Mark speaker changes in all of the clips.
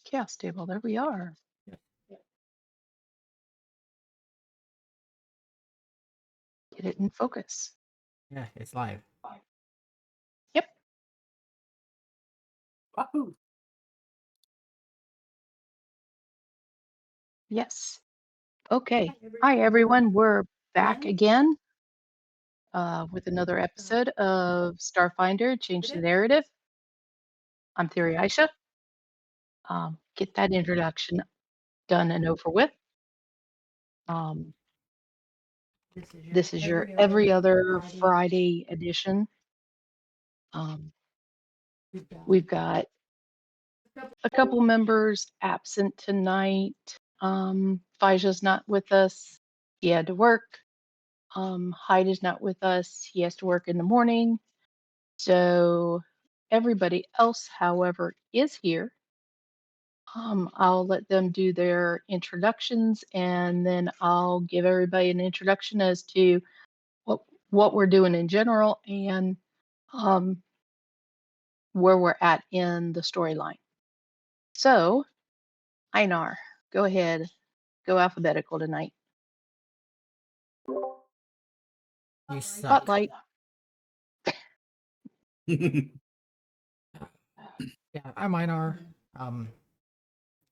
Speaker 1: Chaos table. There we are.
Speaker 2: Yep.
Speaker 1: Get it in focus.
Speaker 2: Yeah, it's live.
Speaker 1: Yep.
Speaker 3: Wahoo!
Speaker 1: Yes. Okay. Hi, everyone. We're back again with another episode of Starfinder, Change the Narrative. I'm ThyriAisha. Get that introduction done and over with. This is your every other Friday edition. We've got a couple members absent tonight. Paizo's not with us. He had to work. Hyde is not with us. He has to work in the morning. So everybody else, however, is here. I'll let them do their introductions, and then I'll give everybody an introduction as to what we're doing in general and um, where we're at in the storyline. So, Einar, go ahead. Go alphabetical tonight.
Speaker 2: You suck.
Speaker 1: Spotlight.
Speaker 2: Yeah, I'm Einar.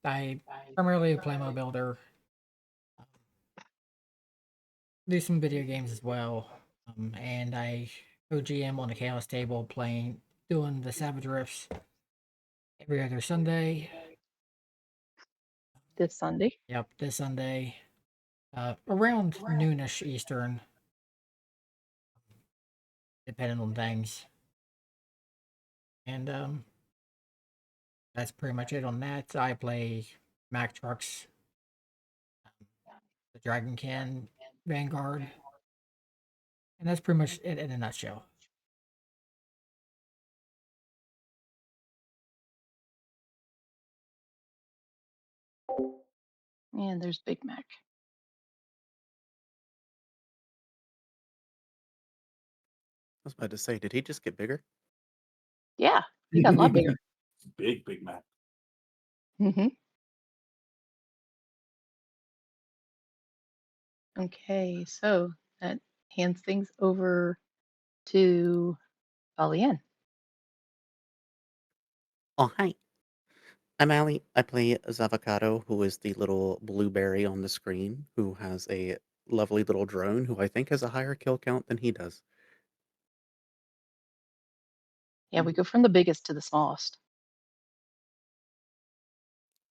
Speaker 2: I primarily play my builder. Do some video games as well. And I OGM on the Chaos table doing the Savage Rifts every other Sunday.
Speaker 1: This Sunday.
Speaker 2: Yep, this Sunday. Around noonish Eastern. Depending on things. And that's pretty much it on that. I play Mack Trucks, the Dragon Can, Vanguard, and that's pretty much it in a nutshell.
Speaker 1: And there's Big Mac.
Speaker 3: I was about to say, did he just get bigger?
Speaker 1: Yeah, he got a lot bigger.
Speaker 3: Big Mac.
Speaker 1: Mm-hmm. Okay, so that hands things over to Alienne.
Speaker 3: Oh, hi. I'm Allie. I play Zavocado, who is the little blueberry on the screen, who has a lovely little drone who I think has a higher kill count than he does.
Speaker 1: Yeah, we go from the biggest to the smallest.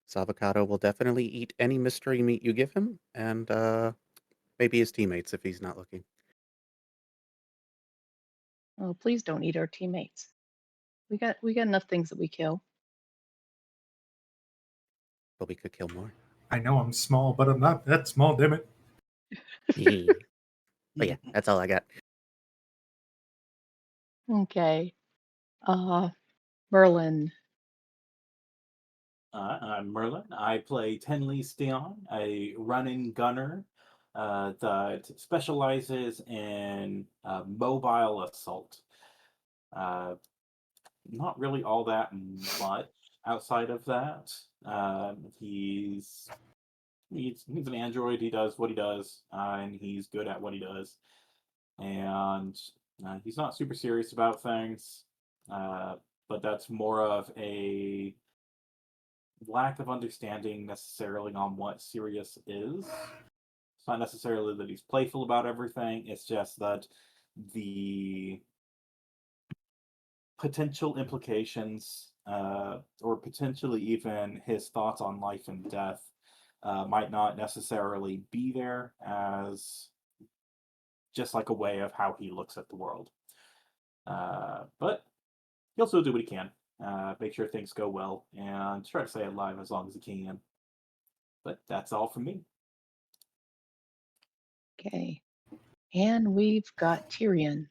Speaker 3: Zavocado will definitely eat any mystery meat you give him, and maybe his teammates if he's not looking.
Speaker 1: Oh, please don't eat our teammates. We got enough things that we kill.
Speaker 3: But we could kill more.
Speaker 4: I know I'm small, but I'm not that small, damn it.
Speaker 3: But yeah, that's all I got.
Speaker 1: Okay. Merlin.
Speaker 5: I'm Merlin. I play Tenley Steon, a running gunner that specializes in mobile assault. Not really all that much outside of that. He's an android. He does what he does, and he's good at what he does. And he's not super serious about things, but that's more of a lack of understanding necessarily on what serious is. It's not necessarily that he's playful about everything, it's just that the potential implications, or potentially even his thoughts on life and death, might not necessarily be there as just like a way of how he looks at the world. But he'll still do what he can. Make sure things go well, and try to stay alive as long as he can. But that's all from me.
Speaker 1: Okay. And we've got Tyrion.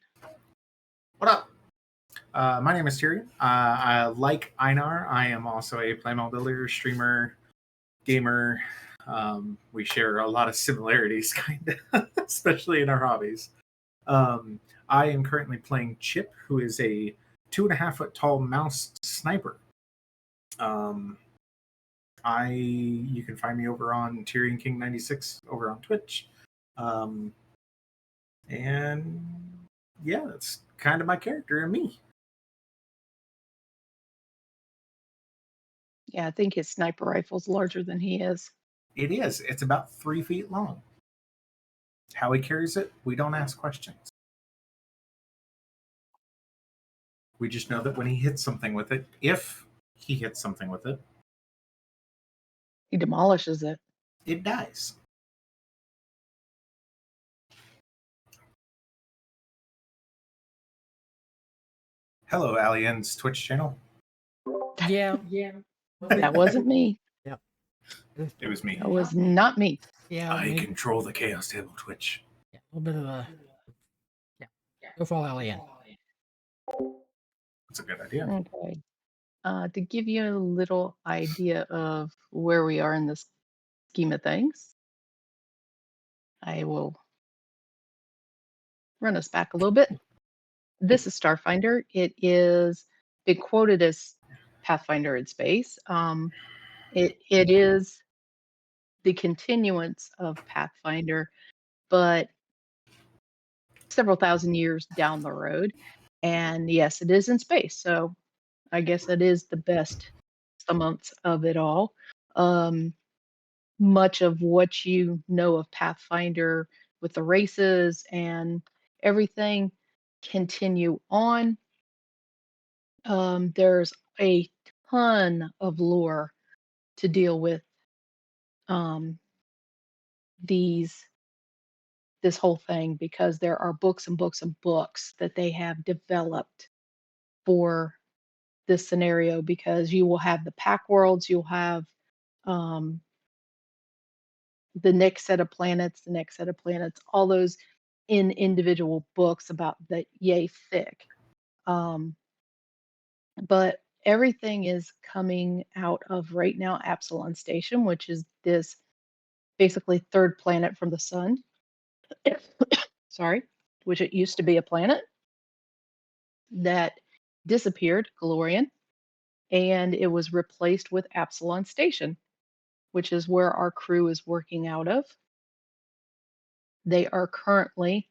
Speaker 4: What up? My name is Tyrion. I like Einar. I am also a Playmo builder, streamer, gamer. We share a lot of similarities, kind of, especially in our hobbies. I am currently playing Chip, who is a 2.5 foot tall mouse sniper. You can find me over on Tyrion King 96 over on Twitch. And yeah, that's kind of my character and me.
Speaker 1: Yeah, I think his sniper rifle's larger than he is.
Speaker 4: It is. It's about 3 feet long. How he carries it, we don't ask questions. We just know that when he hits something with it, if he hits something with it,
Speaker 1: He demolishes it.
Speaker 4: it dies. Hello, Alien's Twitch channel.
Speaker 2: Yeah.
Speaker 1: That wasn't me.
Speaker 2: Yep.
Speaker 4: It was me.
Speaker 1: That was not me.
Speaker 2: Yeah.
Speaker 4: I
Speaker 2: maybe-
Speaker 4: control the Chaos Table Twitch.
Speaker 2: yeah, a little bit of a. Yeah. Go follow Alien.
Speaker 4: That's a good idea.
Speaker 1: Okay. To give you a little idea of where we are in this scheme of things, I will run us back a little bit. This is Starfinder. It is been quoted as Pathfinder in space. It is the continuance of Pathfinder, but several thousand years down the road. And yes, it is in space. So I guess it is the best amongst of it all. Much of what you know of Pathfinder with the races and everything continue on. There's a ton of lore to deal with um, these this whole thing because there are books and books and books that they have developed for this scenario because you will have the pack worlds, you'll have um, the next set of planets, the next set of planets, all those in individual books about the yay thick. Um, but everything is coming out of right now Absalon Station, which is this basically third planet from the sun. Sorry, which it used to be a planet that disappeared, Galorian, and it was replaced with Absalon Station, which is where our crew is working out of. They are currently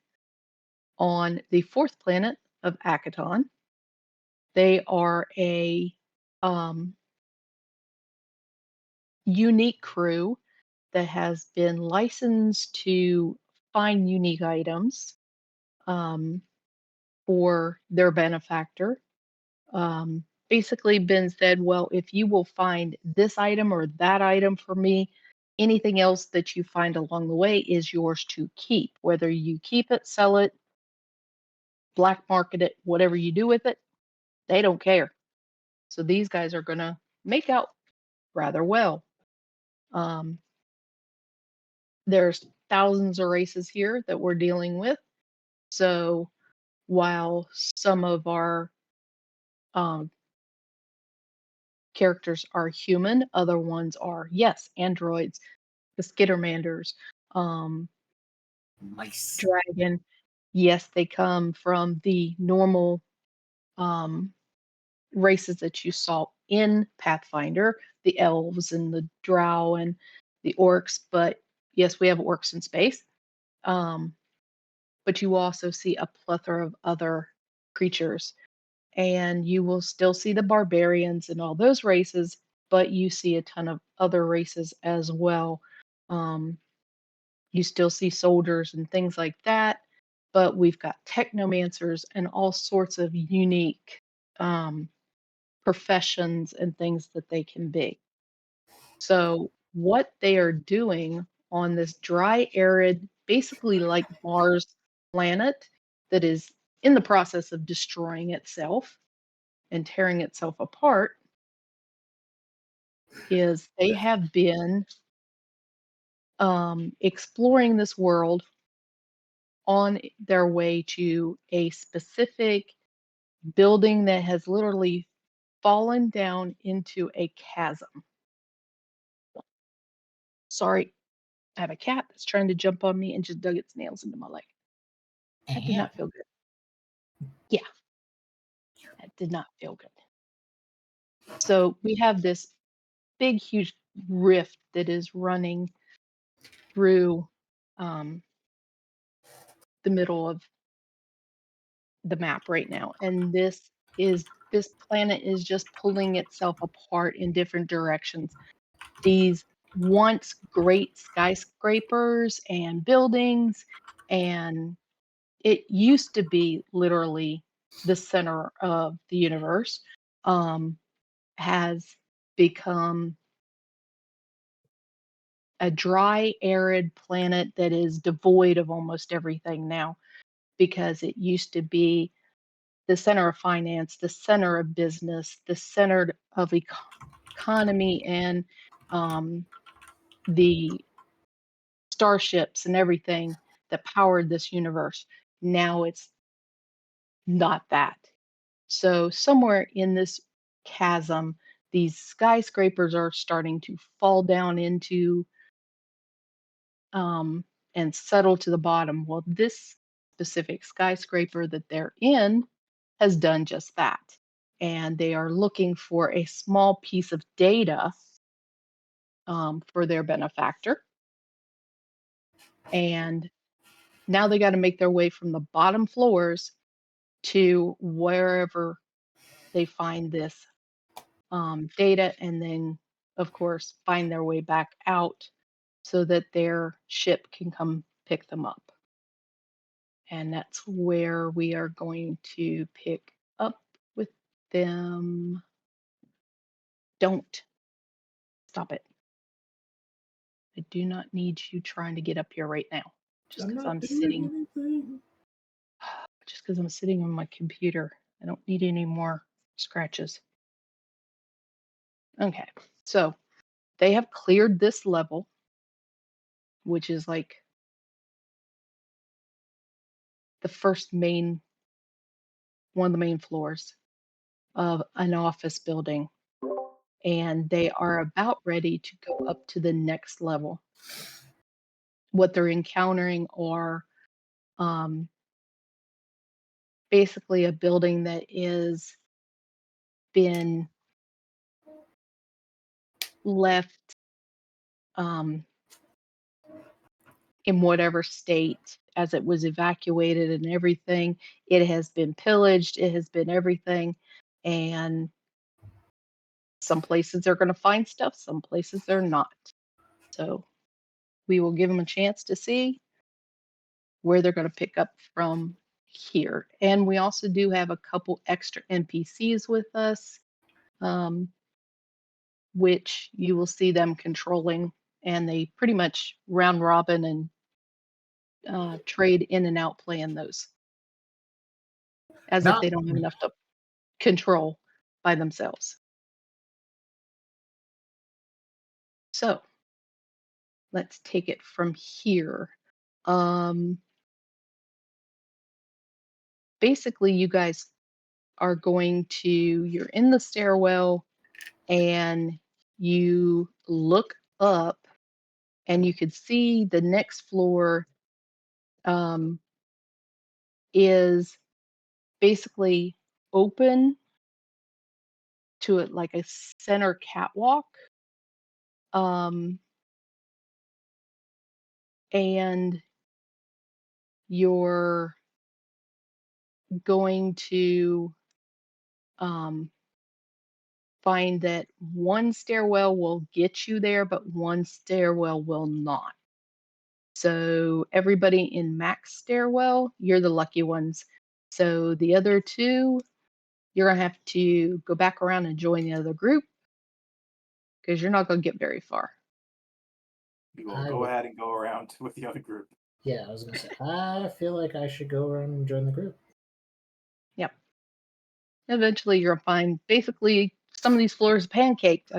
Speaker 1: on the fourth planet of Akaton. They are a um, unique crew that has been licensed to find unique items um, for their benefactor. Basically, been said, well, if you will find this item or that item for me, anything else that you find along the way is yours to keep. Whether you keep it, sell it, black market it, whatever you do with it, they don't care. So these guys are going to make out rather well. Um, there's thousands of races here that we're dealing with. So while some of our um, characters are human, other ones are, yes, androids, the Skittermanders, um,
Speaker 4: Nice.
Speaker 1: dragon. Yes, they come from the normal um, races that you saw in Pathfinder, the elves and the drow and the orcs. But yes, we have orcs in space. But you also see a plethora of other creatures. And you will still see the barbarians and all those races, but you see a ton of other races as well. Um, you still see soldiers and things like that, but we've got technomancers and all sorts of unique professions and things that they can be. So, what they are doing on this dry, arid, basically like Mars planet that is in the process of destroying itself and tearing itself apart is they have been exploring this world on their way to a specific building that has literally fallen down into a chasm. Sorry, I have a cat that's trying to jump on me and just dug its nails into my leg. That did not feel good. Yeah, that did not feel good. So we have this big, huge rift that is running through the middle of the map right now. And this planet is just pulling itself apart in different directions. These once great skyscrapers and buildings, and it used to be literally the center of the universe, has become a dry, arid planet that is devoid of almost everything now, because it used to be the center of finance, the center of business, the center of economy, and the starships and everything that powered this universe. Now it's not that. So somewhere in this chasm, these skyscrapers are starting to fall down into and settle to the bottom. Well, this specific skyscraper that they're in has done just that. And they are looking for a small piece of data for their benefactor. And now they got to make their way from the bottom floors to wherever they find this data, and then, of course, find their way back out so that their ship can come pick them up. And that's where we are going to pick up with them. Don't stop it. I do not need you trying to get up here right now. Just because I'm sitting. Just because I'm sitting on my computer. I don't need any more scratches. Okay, so they have cleared this level, which is like the first main, one of the main floors of an office building. And they are about ready to go up to the next level. What they're encountering are basically a building that is been left in whatever state as it was evacuated and everything. It has been pillaged, it has been everything. And some places they're going to find stuff, some places they're not. So we will give them a chance to see where they're going to pick up from here. And we also do have a couple extra NPCs with us, which you will see them controlling, and they pretty much round robin and trade in and out playing those as if they don't have enough to control by themselves. So let's take it from here. Basically, you guys are going to, you're in the stairwell and you look up and you could see the next floor is basically open to it like a center catwalk. And you're going to find that one stairwell will get you there, but one stairwell will not. So everybody in max stairwell, you're the lucky ones. So the other two, you're gonna have to go back around and join the other group because you're not gonna get very far.
Speaker 5: We will go ahead and go around with the other group.
Speaker 6: Yeah, I was gonna say, I feel like I should go around and join the group.
Speaker 1: Yep. Eventually you're gonna find basically some of these floors pancaked.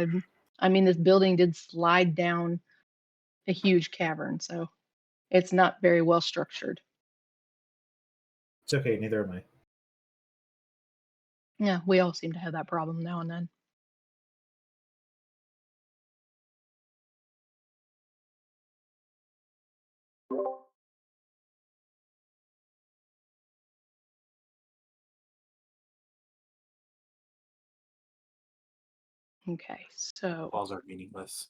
Speaker 1: I mean, this building did slide down a huge cavern, so it's not very well structured.
Speaker 6: It's okay, neither am I.
Speaker 1: Yeah, we all seem to have that problem now and then. Okay, so
Speaker 5: Walls are meaningless.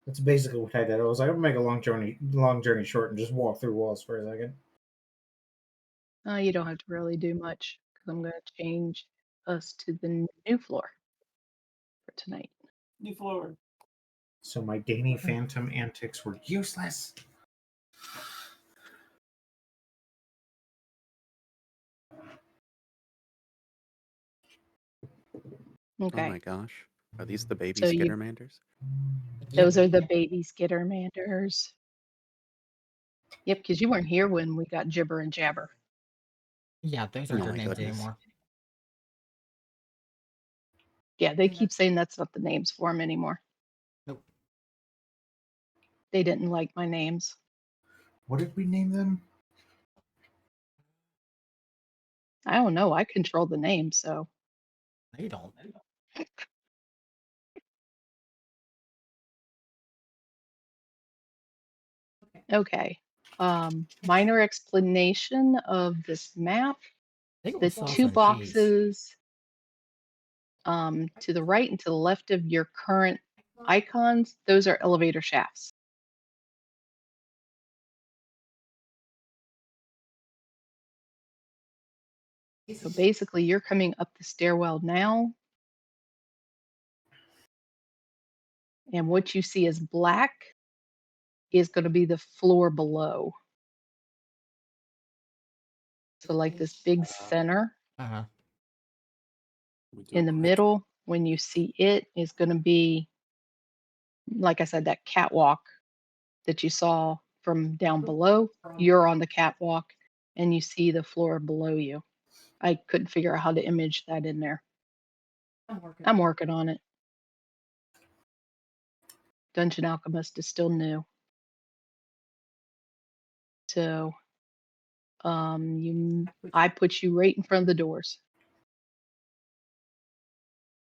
Speaker 6: That's basically what I did. I was like, I'm gonna make a long journey short and just walk through walls for a second.
Speaker 1: you don't have to really do much because I'm going to change us to the new floor for tonight.
Speaker 5: New floor.
Speaker 4: So my Danny Phantom antics were useless.
Speaker 3: Oh
Speaker 1: Okay,
Speaker 3: my gosh. Are these the baby
Speaker 1: so you
Speaker 3: Skittermanders?
Speaker 1: those are the baby Skittermanders. Yep, because you weren't here when we got Jibber and Jabber.
Speaker 2: Yeah, those
Speaker 3: Oh
Speaker 2: aren't their
Speaker 3: my
Speaker 2: names
Speaker 3: goodness.
Speaker 2: anymore.
Speaker 1: Yeah, they keep saying that's not the names for them anymore.
Speaker 2: Nope.
Speaker 1: They didn't like my names.
Speaker 4: What did we name them?
Speaker 1: I don't know. I control the name, so
Speaker 2: They don't.
Speaker 1: okay. Minor explanation of this map.
Speaker 2: I think it
Speaker 1: The
Speaker 2: was sauce
Speaker 1: two
Speaker 2: and cheese.
Speaker 1: boxes to the right and to the left of your current icons, those are elevator shafts. So basically, you're coming up the stairwell now, and what you see as black is going to be the floor below. So like this big center
Speaker 2: Uh-huh.
Speaker 5: We do a
Speaker 1: in the
Speaker 5: quick-
Speaker 1: middle, when you see it, is going to be, like I said, that catwalk that you saw from down below. You're on the catwalk and you see the floor below you. I couldn't figure out how to image that in there. I'm working on it. Dungeon Alchemist is still new. So I put you right in front of the doors.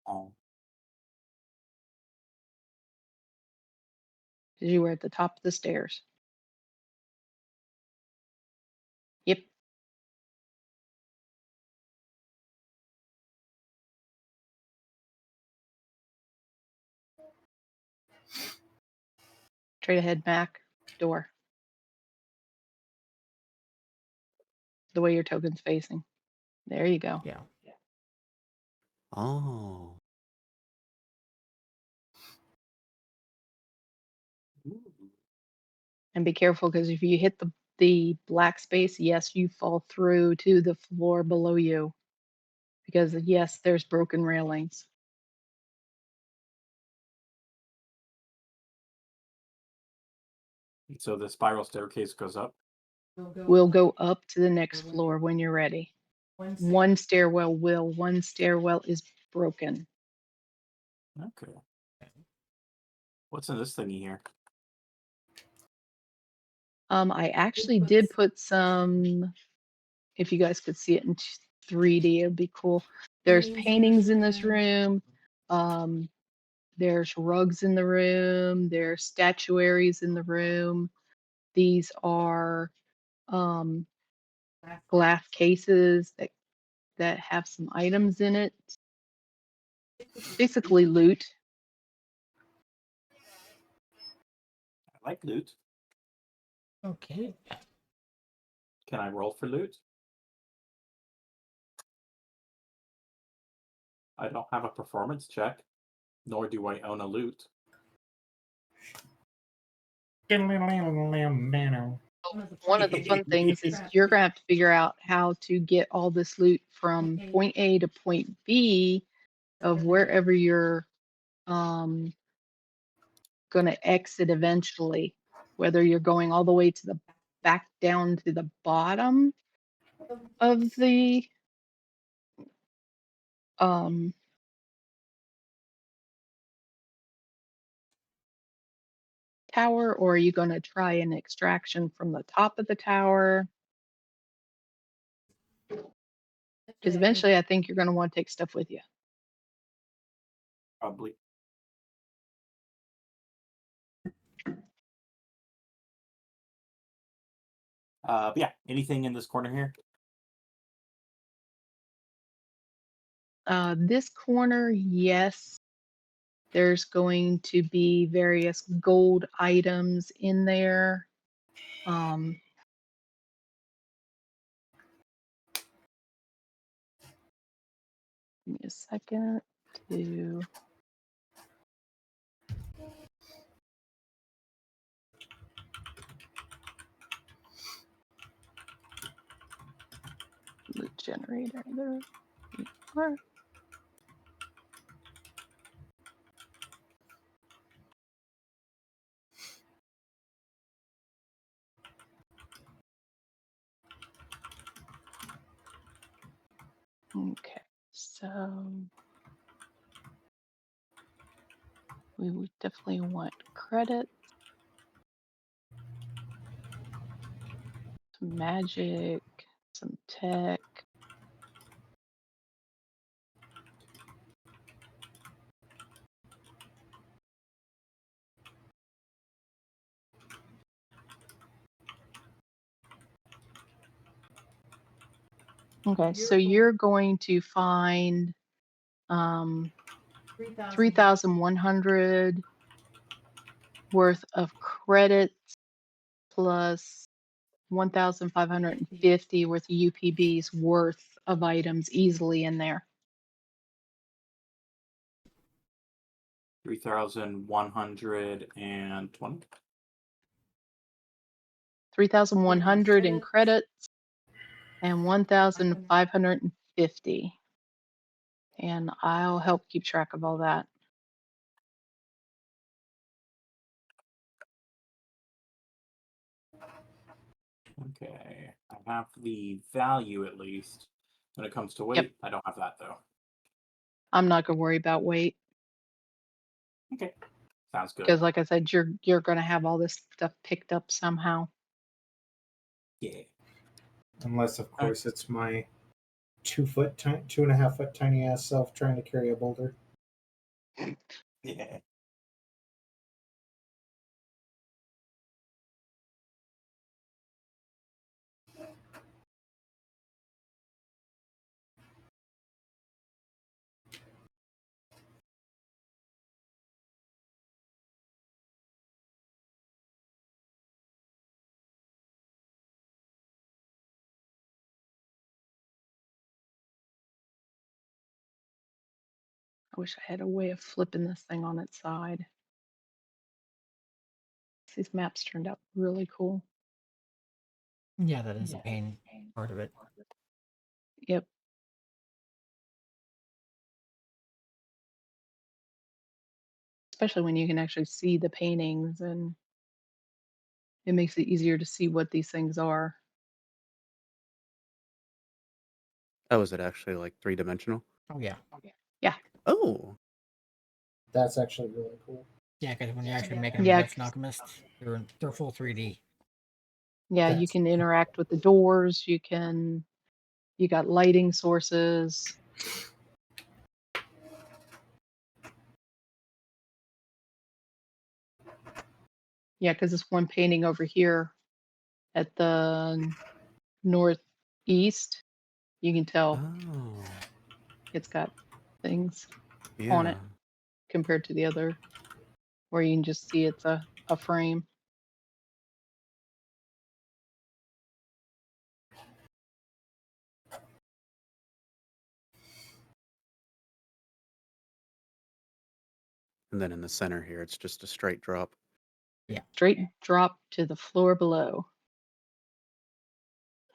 Speaker 5: Oh,
Speaker 1: Because you were at the top of the stairs. Yep. Straight ahead, back, door. The way your token's facing. There you go.
Speaker 2: Yeah.
Speaker 3: Oh.
Speaker 5: ooh.
Speaker 1: And be careful because if you hit the black space, yes, you fall through to the floor below you. Because yes, there's broken railings.
Speaker 5: So the spiral staircase goes up.
Speaker 1: We'll go up to the next floor when you're ready. One stairwell is broken.
Speaker 5: Okay. What's in this thingy here?
Speaker 1: I actually did put some, if you guys could see it in 3D, it'd be cool. There's paintings in this room. There's rugs in the room. There's statuaries in the room. These are glass cases that have some items in it. Basically loot.
Speaker 5: I like loot.
Speaker 2: Okay.
Speaker 5: Can I roll for loot? I don't have a performance check, nor do I own a loot.
Speaker 1: One of the fun things is you're going to have to figure out how to get all this loot from point A to point B of wherever you're going to exit eventually, whether you're going all the way to the back down to the bottom of the tower, or are you going to try an extraction from the top of the tower? Because eventually I think you're going to want to take stuff with you.
Speaker 5: Probably. But yeah, anything in this corner here?
Speaker 1: This corner, yes, there's going to be various gold items in there. Give me a second to the generator. There we are. Okay, so we would definitely want credit, some magic, some tech. Okay, so you're going to find 3,100 worth of credits plus 1,550 worth of UPBs worth of items easily in there.
Speaker 5: 3,120.
Speaker 1: 3,100 in credits and 1,550. And I'll help keep track of all that.
Speaker 5: Okay, I have the value at least. When it comes to weight, I don't have that though.
Speaker 1: I'm not gonna worry about weight
Speaker 5: Okay, sounds good.
Speaker 1: because, like I said, you're gonna have all this stuff picked up somehow.
Speaker 5: Yeah.
Speaker 6: Unless, of course, it's my 2.5 foot tiny ass self trying to carry a boulder.
Speaker 5: Yeah.
Speaker 1: I wish I had a way of flipping this thing on its side. These maps turned out really cool.
Speaker 2: Yeah, that is a pain part of it.
Speaker 1: Yep. Especially when you can actually see the paintings, and it makes it easier to see what these things are.
Speaker 3: Oh, is it actually like 3-dimensional?
Speaker 2: Oh yeah,
Speaker 3: Oh,
Speaker 6: That's actually really cool.
Speaker 2: yeah, because when you're actually making them
Speaker 1: Yeah,
Speaker 2: Dutch alchemist, they're full 3D.
Speaker 1: Yeah, you
Speaker 6: That's
Speaker 1: can interact with the doors. You got lighting sources. Yeah, because this one painting over here at the northeast, you can tell
Speaker 3: oh,
Speaker 1: it's got things on
Speaker 3: yeah.
Speaker 1: it compared to the other, where you can just see it's a frame.
Speaker 3: And then in the center here, it's just a straight drop.
Speaker 1: Straight drop to the floor below,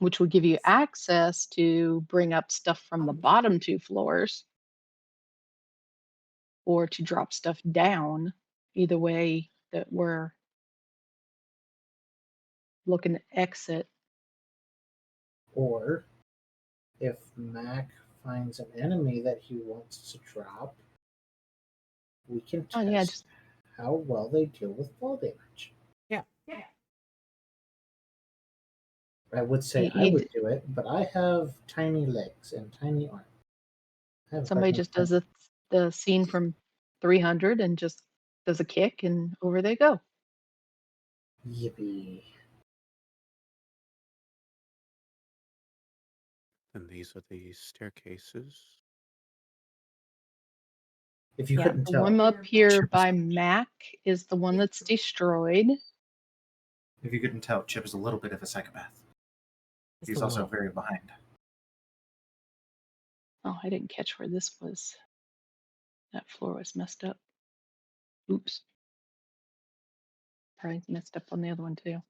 Speaker 1: which will give you access to bring up stuff from the bottom 2 floors or to drop stuff down. Either way that we're looking to exit.
Speaker 6: Or if Mac finds an enemy that he wants to drop, we can test
Speaker 1: Oh yeah, just
Speaker 6: how well they deal with fall damage.
Speaker 2: Yeah.
Speaker 6: I would say I would do it, but I have tiny legs and tiny arms. I have
Speaker 1: somebody just does the scene from 300 and just does a kick and over they go.
Speaker 6: Yippee.
Speaker 3: And these are the staircases.
Speaker 6: If you
Speaker 1: Yeah,
Speaker 6: couldn't
Speaker 1: the
Speaker 6: tell,
Speaker 1: one up here
Speaker 6: Chip is-
Speaker 1: by Mac is the one that's destroyed.
Speaker 4: If you couldn't tell, Chip is a little bit of a psychopath.
Speaker 2: Just
Speaker 4: He's
Speaker 2: a
Speaker 4: also
Speaker 2: little.
Speaker 4: very behind.
Speaker 1: Oh, I didn't catch where this was. That floor was messed up. Oops. Probably messed up on the other one too.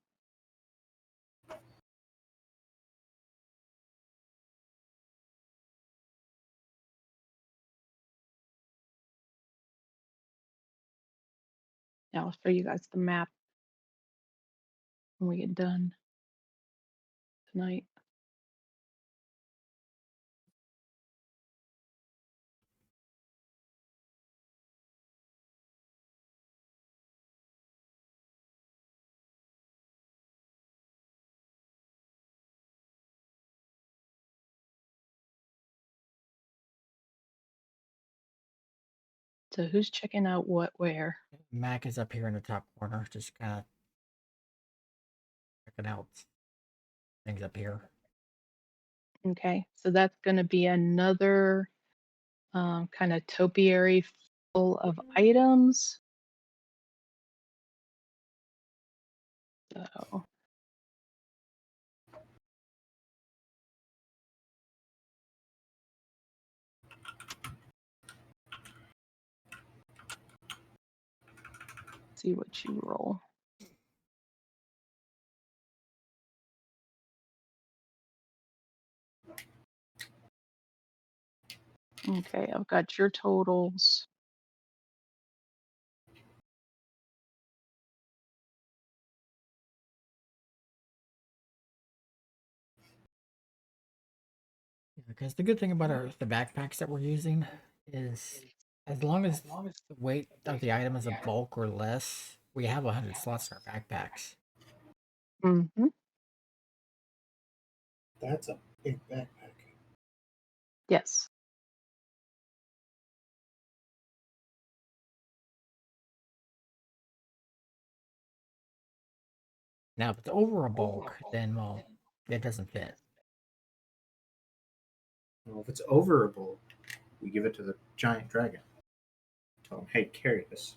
Speaker 1: Now I'll show you guys the map when we get done tonight. So who's checking out what where?
Speaker 2: Mac is up here in the top corner, just kind of checking out things up here.
Speaker 1: Okay, so that's going to be another kind of topiary full of items. So see what you roll. Okay, I've got your totals.
Speaker 2: Because the good thing about the backpacks that we're using is as long as the weight of the item is a bulk or less, we have 100 slots in our backpacks.
Speaker 1: Mm-hmm.
Speaker 6: that's a big backpack.
Speaker 1: Yes.
Speaker 2: Now, if it's over a bulk, then well, it doesn't fit.
Speaker 6: Well, if it's overable, we give it to the giant dragon. Tell him, hey, carry this.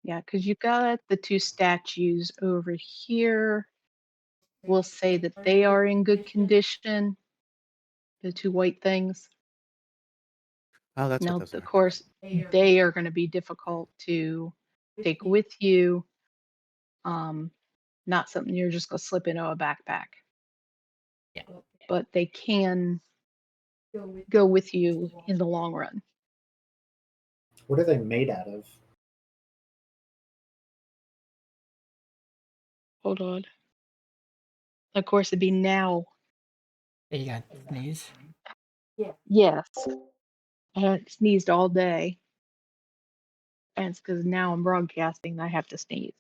Speaker 1: Yeah, because you got the two statues over here. We'll say that they are in good condition. The two white things.
Speaker 3: Oh, that's what
Speaker 1: Now,
Speaker 3: those
Speaker 1: of
Speaker 3: are.
Speaker 1: course, they are going to be difficult to take with you. Not something you're just going to slip into a backpack.
Speaker 2: Yeah.
Speaker 1: But they can go with you in the long run.
Speaker 6: What are they made out of?
Speaker 1: Hold on. Of course, it'd be now.
Speaker 2: Hey, you got sneeze?
Speaker 1: Yes. I haven't sneezed all day. And it's because now I'm broadcasting. I have to sneeze.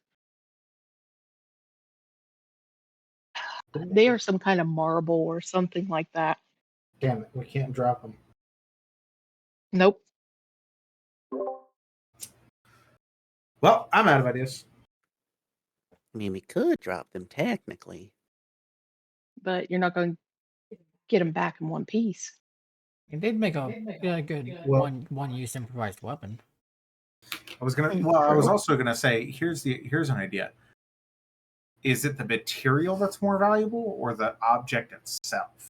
Speaker 1: They are some kind of marble or something like that.
Speaker 6: Damn it, we can't drop them.
Speaker 1: Nope.
Speaker 4: Well, I'm out of ideas.
Speaker 3: I mean, we could drop them technically.
Speaker 1: But you're not going to get them back in one piece.
Speaker 2: And they'd make a good
Speaker 6: Well-
Speaker 2: one use improvised weapon.
Speaker 4: I was gonna.
Speaker 1: Mm,
Speaker 4: Well, I was
Speaker 1: true.
Speaker 4: also gonna say here's an idea. Is it the material that's more valuable or the object itself?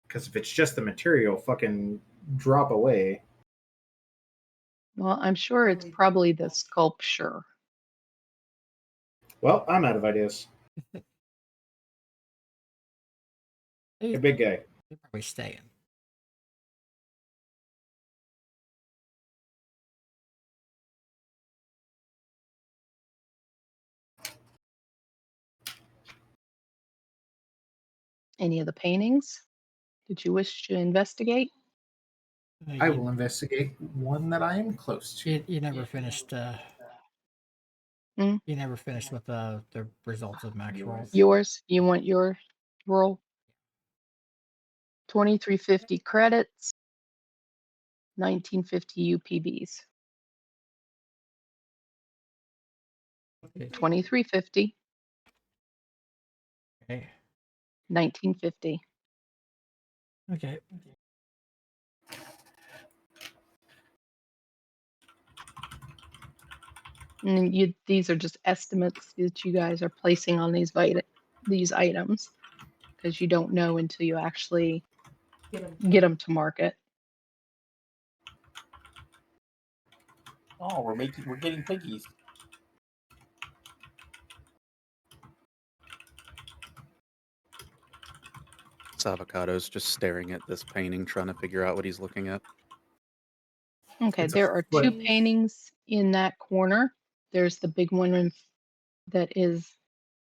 Speaker 4: Because if it's just the material, fucking drop away.
Speaker 1: Well, I'm sure it's probably the sculpture.
Speaker 6: Well, I'm out of ideas. Hey,
Speaker 2: They,
Speaker 6: big guy.
Speaker 2: they're probably staying.
Speaker 1: Any of the paintings? Did you wish to investigate?
Speaker 4: I will investigate one that I am close to.
Speaker 2: You never finished.
Speaker 1: Hmm?
Speaker 2: You never finished with the results of max rolls.
Speaker 1: Yours? You want your roll? 2350 credits, 1950 UPBs. 2350,
Speaker 2: Okay.
Speaker 1: 1950.
Speaker 2: Okay.
Speaker 1: And these are just estimates that you guys are placing on these items because you don't know until you actually get them to market.
Speaker 5: Oh, we're getting piggies.
Speaker 3: Avocado's just staring at this painting, trying to figure out what he's looking at.
Speaker 1: Okay,
Speaker 4: It's a
Speaker 1: there are two
Speaker 4: foot.
Speaker 1: paintings in that corner. There's the big one that is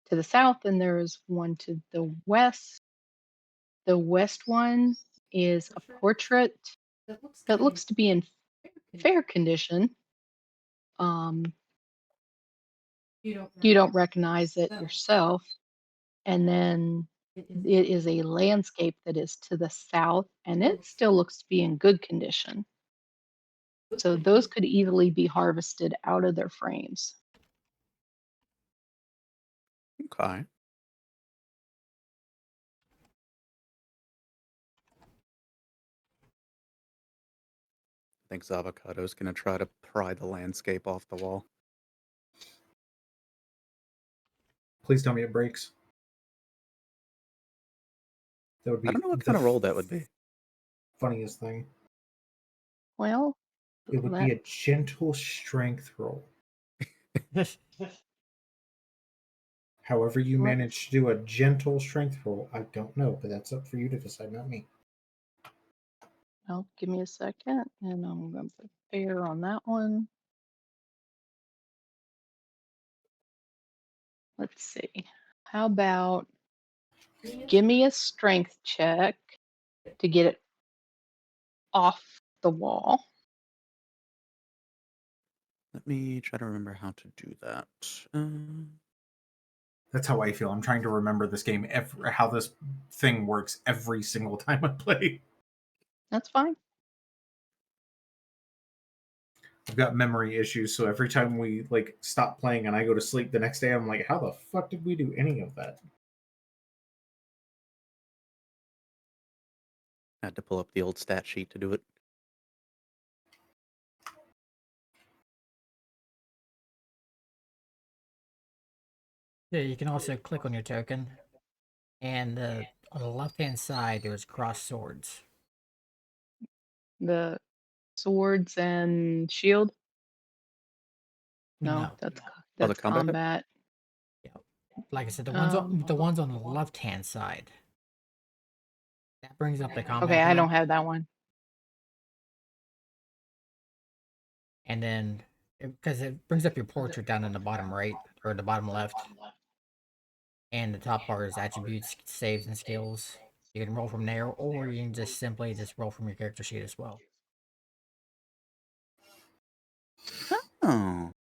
Speaker 1: to the south, and there is one to the west. The west one is a portrait that looks to be in fair condition. You don't recognize it yourself. And then it is a landscape that is to the south, and it still looks to be in good condition. So those could easily be harvested out of their frames.
Speaker 3: Okay. I think Avocado's going to try to pry the landscape off the wall.
Speaker 4: Please tell me it breaks. That would be
Speaker 3: I don't know what
Speaker 4: the
Speaker 3: kind of roll that would be.
Speaker 4: funniest thing.
Speaker 1: Well,
Speaker 4: It would
Speaker 1: that-
Speaker 4: be a gentle strength roll. However you
Speaker 1: What?
Speaker 4: manage to do a gentle strength roll, I don't know, but that's up for you to decide, not me.
Speaker 1: well, give me a second, and I'm going to put fair on that one. Let's see. How about give me a strength check to get it off the wall.
Speaker 3: Let me try to remember how to do that.
Speaker 4: That's how I feel. I'm trying to remember this game, how this thing works every single time I play.
Speaker 1: That's fine.
Speaker 4: I've got memory issues, so every time we stop playing and I go to sleep the next day, I'm like, how the fuck did we do any of that?
Speaker 3: I had to pull up the old stat sheet to do it.
Speaker 2: Yeah, you can also click on your token, and on the left-hand side, there's cross swords.
Speaker 1: The swords and shield. No,
Speaker 2: No.
Speaker 1: that's
Speaker 3: the combat?
Speaker 1: combat.
Speaker 2: Yeah. Like I said, the
Speaker 1: Um,
Speaker 2: ones on the left-hand side. That brings up the combat.
Speaker 1: Okay, I
Speaker 2: tab,
Speaker 1: don't have that one.
Speaker 2: And then, because it brings up your portrait down in the bottom right, or the bottom left. And the top bar is attributes, saves, and skills. You can roll from there, or you can just simply roll from your character sheet as well.
Speaker 3: Oh.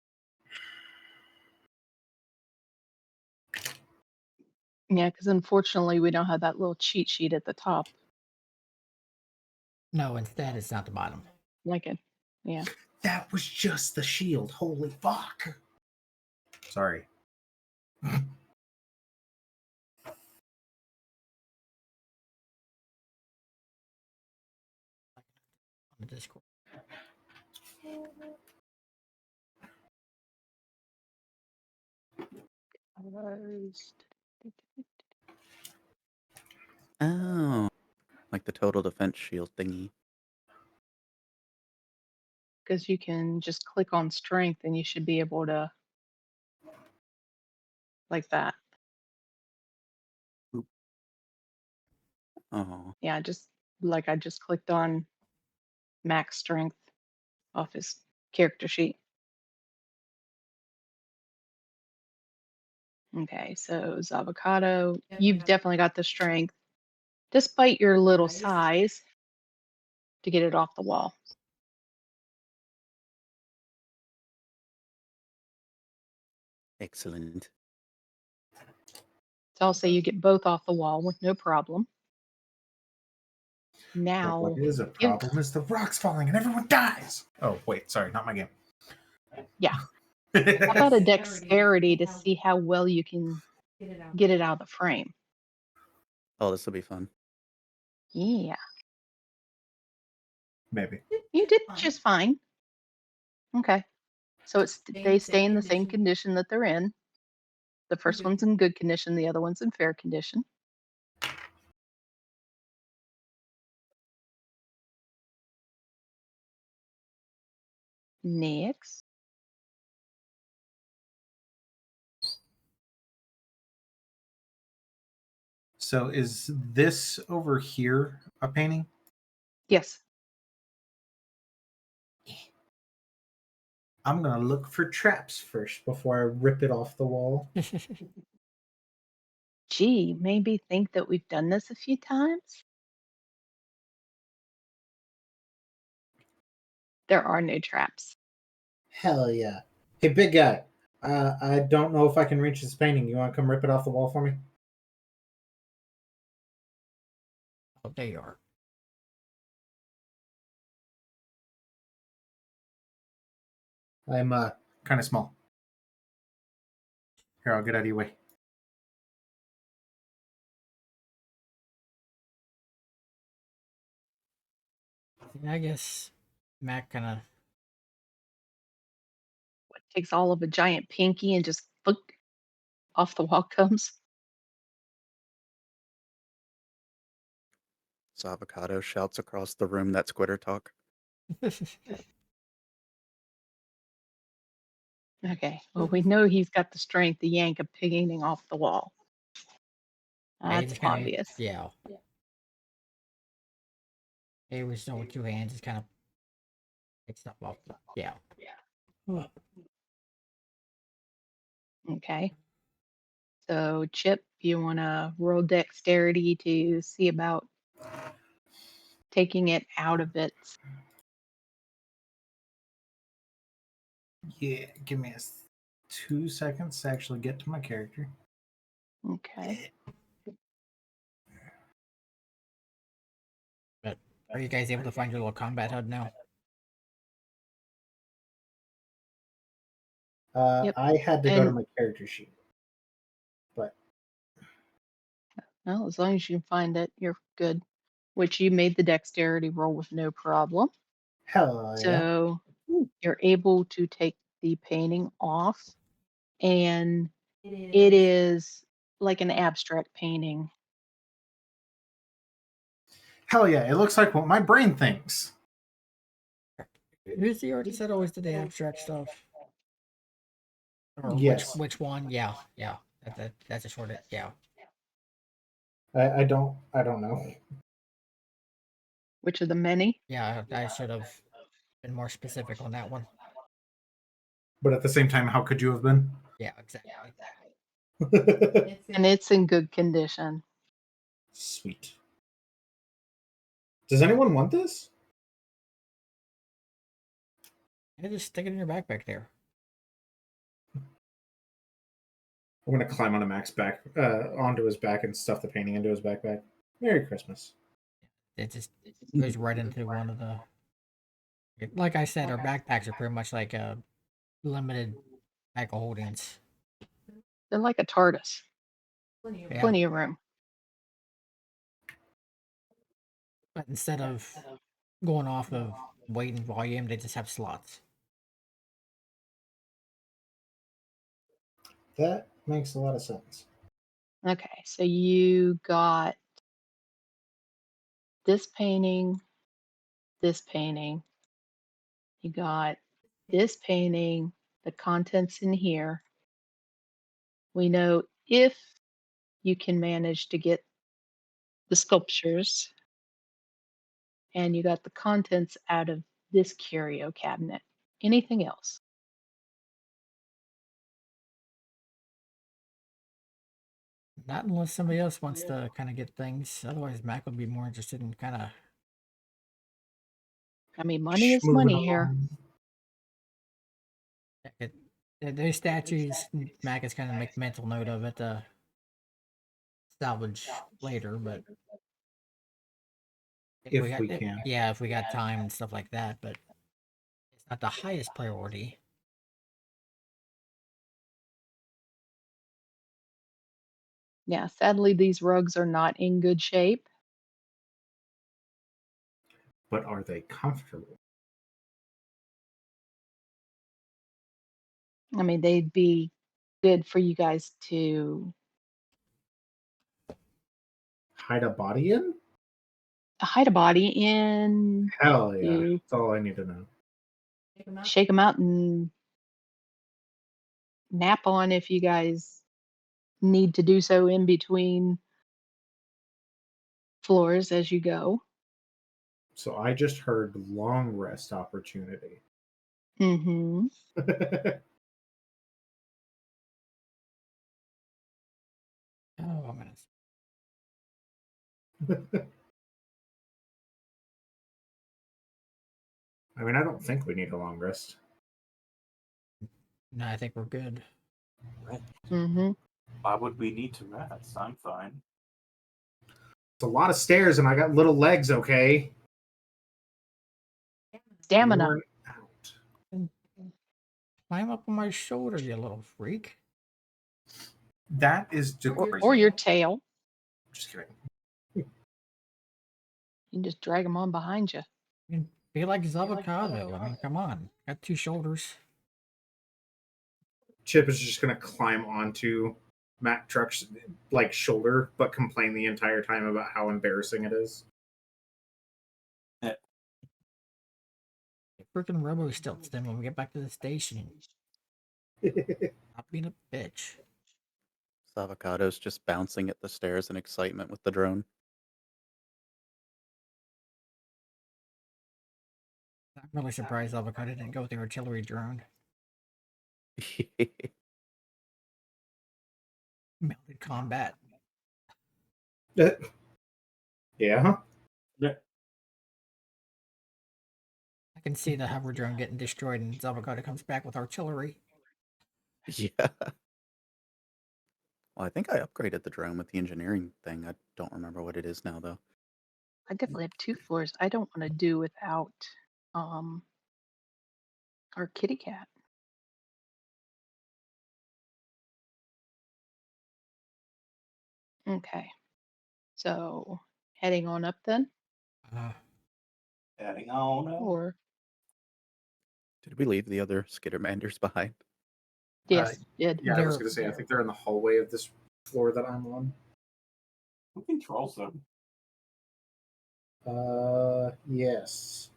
Speaker 1: Yeah, because unfortunately we don't have that little cheat sheet at the top.
Speaker 2: No, instead it's not the bottom.
Speaker 1: Like it. Yeah.
Speaker 4: That was just the shield. Holy fuck. Sorry.
Speaker 2: On the Discord.
Speaker 3: Oh. Like the total defense shield thingy.
Speaker 1: Because you can just click on strength and you should be able to, like that.
Speaker 3: Oh.
Speaker 1: Yeah, I just clicked on max strength off his character sheet. Okay, so Avocado, you've definitely got the strength, despite your little size, to get it off the wall.
Speaker 3: Excellent.
Speaker 1: So I'll say you get both off the wall with no problem.
Speaker 4: But
Speaker 1: Now,
Speaker 4: what is a problem is the rocks falling and everyone dies. Oh, wait, sorry, not my game.
Speaker 1: Yeah. How about a dexterity to see how well you can get it out of the frame?
Speaker 3: Oh, this will be fun.
Speaker 1: Yeah,
Speaker 4: Maybe.
Speaker 1: you did just fine. Okay. So they stay in the same condition that they're in. The first one's in good condition, the other one's in fair condition. Next.
Speaker 4: So is this over here a painting?
Speaker 1: Yes.
Speaker 6: I'm gonna look for traps first before I rip it off the wall.
Speaker 1: Gee, maybe think that we've done this a few times. There are no traps.
Speaker 6: Hell yeah. Hey, big guy. I don't know if I can reach this painting. You want to come rip it off the wall for me?
Speaker 2: Oh, there you are.
Speaker 6: I'm
Speaker 4: Kind of small. Here, I'll get out of your way.
Speaker 2: Yeah, I guess Mac kind of.
Speaker 1: What takes all of a giant pinky and just book off the wall comes?
Speaker 3: Avocado shouts across the room, "That's Quitter talk."
Speaker 1: Okay. Well, we know he's got the strength to yank a painting off the wall.
Speaker 2: Yeah, he
Speaker 1: That's
Speaker 2: just kinda,
Speaker 1: obvious.
Speaker 2: yeah. He was done with two hands, just kind of pick stuff off. Yeah.
Speaker 1: Okay. So, Chip, you want to roll dexterity to see about taking it out of its.
Speaker 4: Yeah, give me 2 seconds to actually get to my character.
Speaker 1: Okay.
Speaker 2: But are you guys able to find your little combat HUD now?
Speaker 1: Yep.
Speaker 6: I had to go to
Speaker 1: And
Speaker 6: my character sheet. But
Speaker 1: well, as long as you can find it, you're good. Which you made the dexterity roll with no problem.
Speaker 6: hell yeah.
Speaker 1: So you're able to take the painting off, and it is like an abstract painting.
Speaker 4: Hell yeah, it looks like what my brain thinks.
Speaker 2: Who's the artist that always did the abstract stuff? Or
Speaker 6: Yes.
Speaker 2: which one? Yeah, yeah. That's a short. Yeah.
Speaker 6: I don't know.
Speaker 1: Which of the many?
Speaker 2: Yeah, I should have been more specific on that one.
Speaker 4: But at the same time, how could you have been?
Speaker 2: Yeah, exactly.
Speaker 1: And it's in good condition.
Speaker 6: Sweet. Does anyone want this?
Speaker 2: Yeah, just stick it in your backpack there.
Speaker 6: I'm gonna climb on a Mac's back, onto his back and stuff the painting into his backpack. Merry Christmas.
Speaker 2: It just goes right into one of the. Like I said, our backpacks are pretty much like a limited pack of holdings.
Speaker 1: They're like a TARDIS.
Speaker 2: Yeah.
Speaker 1: Plenty of room.
Speaker 2: But instead of going off of weight and volume, they just have slots.
Speaker 6: That makes a lot of sense.
Speaker 1: Okay, so you got this painting, this painting. You got this painting, the contents in here. We know if you can manage to get the sculptures, and you got the contents out of this curio cabinet. Anything else?
Speaker 2: Not unless somebody else wants to kind of get things. Otherwise, Mac would be more interested in kind of.
Speaker 1: I mean, money is
Speaker 6: Moving
Speaker 1: money here.
Speaker 2: Those statues, Mac is kind of make mental note of it to salvage later, but
Speaker 6: If we can.
Speaker 2: Yeah, if we got time and stuff like that, but it's not the highest priority.
Speaker 1: Yeah, sadly, these rugs are not in good shape.
Speaker 6: But are they comfortable?
Speaker 1: I mean, they'd be good for you guys to
Speaker 6: Hide a body in?
Speaker 1: hide a body in,
Speaker 6: Hell yeah.
Speaker 1: to
Speaker 6: That's all I need to know.
Speaker 1: shake them out and nap on if you guys need to do so in between floors as you go.
Speaker 6: So I just heard long rest opportunity.
Speaker 1: Mm-hmm.
Speaker 2: Oh, I'm gonna.
Speaker 6: I mean, I don't think we need a long rest.
Speaker 2: No, I think we're good.
Speaker 1: Mm-hmm.
Speaker 5: Why would we need to rest? I'm fine.
Speaker 6: It's a lot of stairs, and I got little legs. Okay.
Speaker 1: Stamina.
Speaker 6: Worn out.
Speaker 2: Climb up on my shoulder, you little freak.
Speaker 4: That is
Speaker 1: Or your tail.
Speaker 6: Just kidding.
Speaker 1: You can just drag them on behind you.
Speaker 2: I mean, be like Zavocado. I mean, come on. Got 2 shoulders.
Speaker 6: Chip is just gonna climb onto Matt Truck's like shoulder, but complain the entire time about how embarrassing it is.
Speaker 2: Freaking robo stilts them when we get back to the station. Not being a bitch.
Speaker 3: Avocado's just bouncing at the stairs in excitement with the drone.
Speaker 2: I'm really surprised Avocado didn't go with the artillery drone. Mounted combat.
Speaker 6: Yeah.
Speaker 5: Yeah.
Speaker 2: I can see the hover drone getting destroyed and Zavocado comes back with artillery.
Speaker 3: Yeah. Well, I think I upgraded the drone with the engineering thing. I don't remember what it is now, though.
Speaker 1: I definitely have 2 floors. I don't want to do without our kitty cat. Okay. So heading on up then?
Speaker 5: Heading on up.
Speaker 1: Or
Speaker 3: Did we leave the other Skittermanders behind?
Speaker 1: yes, did.
Speaker 6: Yeah, I was
Speaker 2: They're-
Speaker 6: gonna say I think they're in the hallway of this floor that I'm on.
Speaker 5: Who controls them?
Speaker 6: Yes.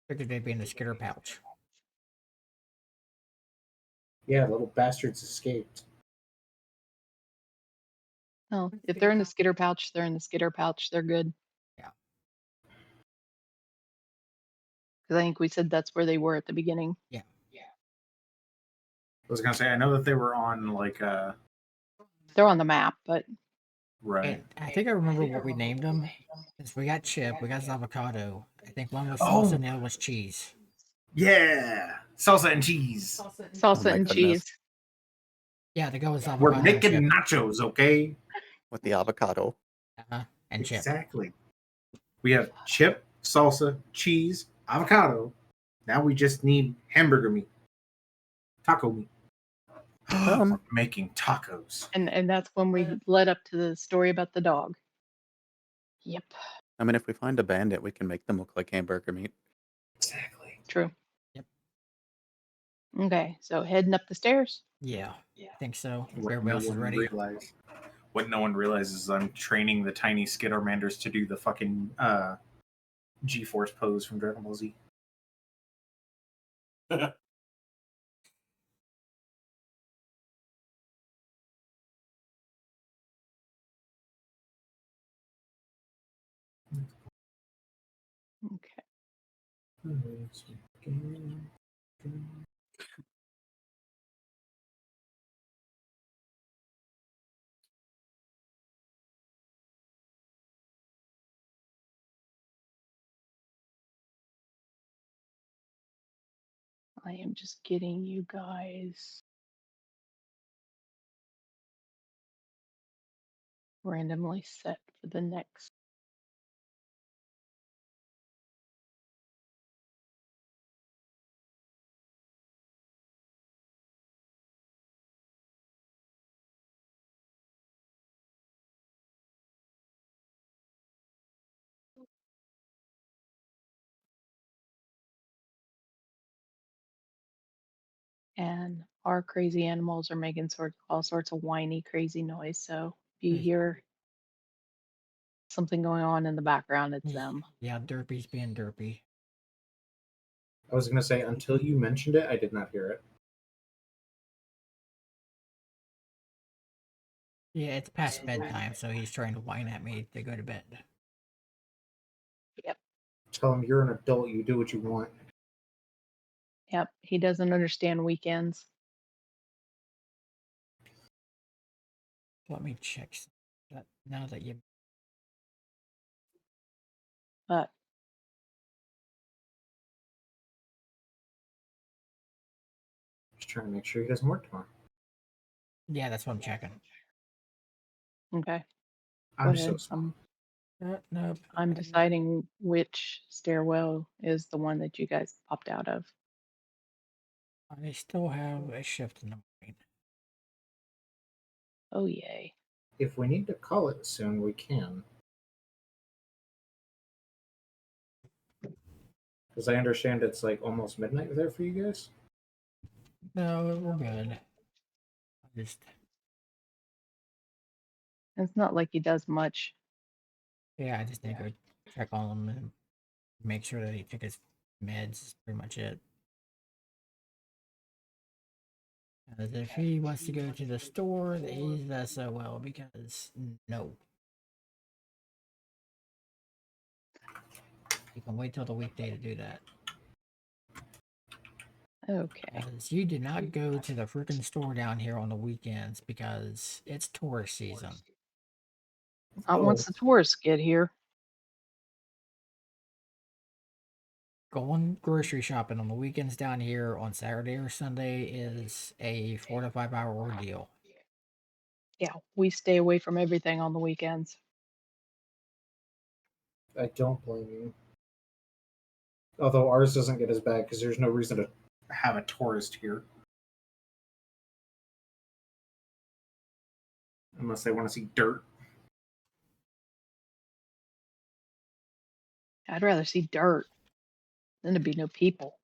Speaker 2: Figured they'd be in the skitter pouch.
Speaker 6: Yeah, little bastards escaped.
Speaker 1: Oh, if they're in the skitter pouch, they're in the skitter pouch. They're good.
Speaker 2: Yeah.
Speaker 1: Because I think we said that's where they were at the beginning.
Speaker 4: I was gonna say I know that they were on like
Speaker 1: They're on the map, but
Speaker 4: right.
Speaker 2: And I think I remember what we named them. Is we got Chip, we got Avocado. I think one was
Speaker 4: Oh.
Speaker 2: salsa and the other was cheese.
Speaker 4: Yeah, salsa and cheese.
Speaker 1: salsa
Speaker 3: my
Speaker 1: and
Speaker 3: goodness.
Speaker 1: cheese.
Speaker 2: Yeah, to go with Avocado
Speaker 4: We're
Speaker 2: and
Speaker 4: making
Speaker 2: Chip.
Speaker 4: nachos, okay?
Speaker 3: With the avocado.
Speaker 2: And Chip.
Speaker 4: Exactly. We have chip, salsa, cheese, avocado. Now we just need hamburger meat, taco meat. We're making tacos.
Speaker 1: And that's when we led up to the story about the dog. Yep,
Speaker 3: I mean, if we find a bandit, we can make them look like hamburger meat.
Speaker 4: Exactly.
Speaker 1: true.
Speaker 2: Yep.
Speaker 1: Okay, so heading up the stairs.
Speaker 2: Yeah, I think so. If
Speaker 4: What
Speaker 2: everybody else is ready.
Speaker 4: What no one realizes is I'm training the tiny Skittermanders to do the fucking G-force pose from Dragon Ball Z.
Speaker 1: Okay. I am just getting you guys randomly set for the next. And our crazy animals are making all sorts of whiny, crazy noise. So if you hear something going on in the background, it's them.
Speaker 2: Yeah, Derpy's being derpy.
Speaker 6: I was going to say, until you mentioned it, I did not hear it.
Speaker 2: Yeah, it's past bedtime, so he's trying to whine at me to go to bed.
Speaker 1: Yep.
Speaker 6: Tell him you're an adult, you do what you want.
Speaker 1: Yep. He doesn't understand weekends.
Speaker 2: Let me check that now that you.
Speaker 1: But
Speaker 6: Just trying to make sure he doesn't work tomorrow.
Speaker 2: Yeah, that's what I'm checking.
Speaker 1: okay.
Speaker 6: I'm
Speaker 1: Go
Speaker 6: so
Speaker 1: ahead.
Speaker 6: sorry.
Speaker 2: Nope.
Speaker 1: I'm deciding which stairwell is the one that you guys popped out of.
Speaker 2: I still have a shift in the morning.
Speaker 1: Oh yay.
Speaker 6: If we need to call it soon, we can. Because I understand it's like almost midnight there for you guys.
Speaker 2: No, we're good. I just
Speaker 1: It's not like he does much.
Speaker 2: yeah, I just need to go check on him and make sure that he took his meds. Is pretty much it. As if he wants to go to the store, he's SOL because no. You can wait till the weekday to do that.
Speaker 1: Okay.
Speaker 2: As you do not go to the freaking store down here on the weekends because it's tourist season.
Speaker 1: Not once the tourists get here.
Speaker 2: Going grocery shopping on the weekends down here on Saturday or Sunday is a 4 to 5 hour ordeal.
Speaker 1: Yeah, we stay away from everything on the weekends.
Speaker 6: I don't blame you. Although ours doesn't get as bad because there's no reason to have a tourist here. Unless they want to see dirt.
Speaker 1: I'd rather see dirt than to be no people.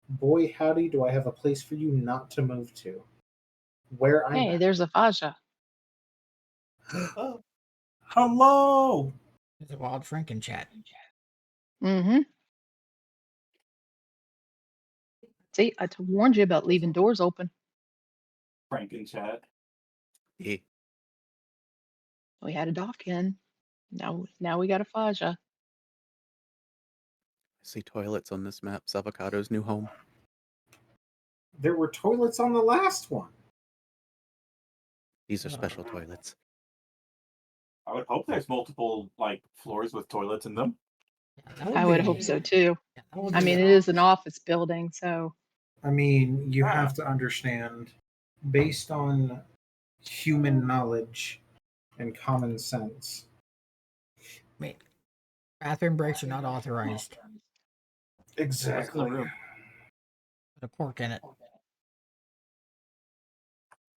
Speaker 6: Boy, howdy, do I have a place for you not to move to. Where I'm
Speaker 1: Hey,
Speaker 6: at.
Speaker 1: there's a Faja.
Speaker 5: Oh, hello.
Speaker 2: There's a wild Franken chat.
Speaker 1: Mm-hmm. See, I warned you about leaving doors open.
Speaker 5: Franken chat.
Speaker 3: Yeah.
Speaker 1: We had a dock in. Now we got a Faja.
Speaker 3: I see toilets on this map. Avocado's new home.
Speaker 6: There were toilets on the last one.
Speaker 3: These are special toilets.
Speaker 5: I would hope there's multiple like floors with toilets in them.
Speaker 2: Yeah,
Speaker 1: I would hope so too.
Speaker 2: Yeah, that would
Speaker 1: I
Speaker 2: be
Speaker 1: mean, it is an office building, so
Speaker 6: I mean, you have to understand, based on human knowledge and common sense.
Speaker 2: Wait, bathroom breaks are not authorized.
Speaker 5: What's in the
Speaker 6: Exactly.
Speaker 5: room?
Speaker 2: Put a cork in it.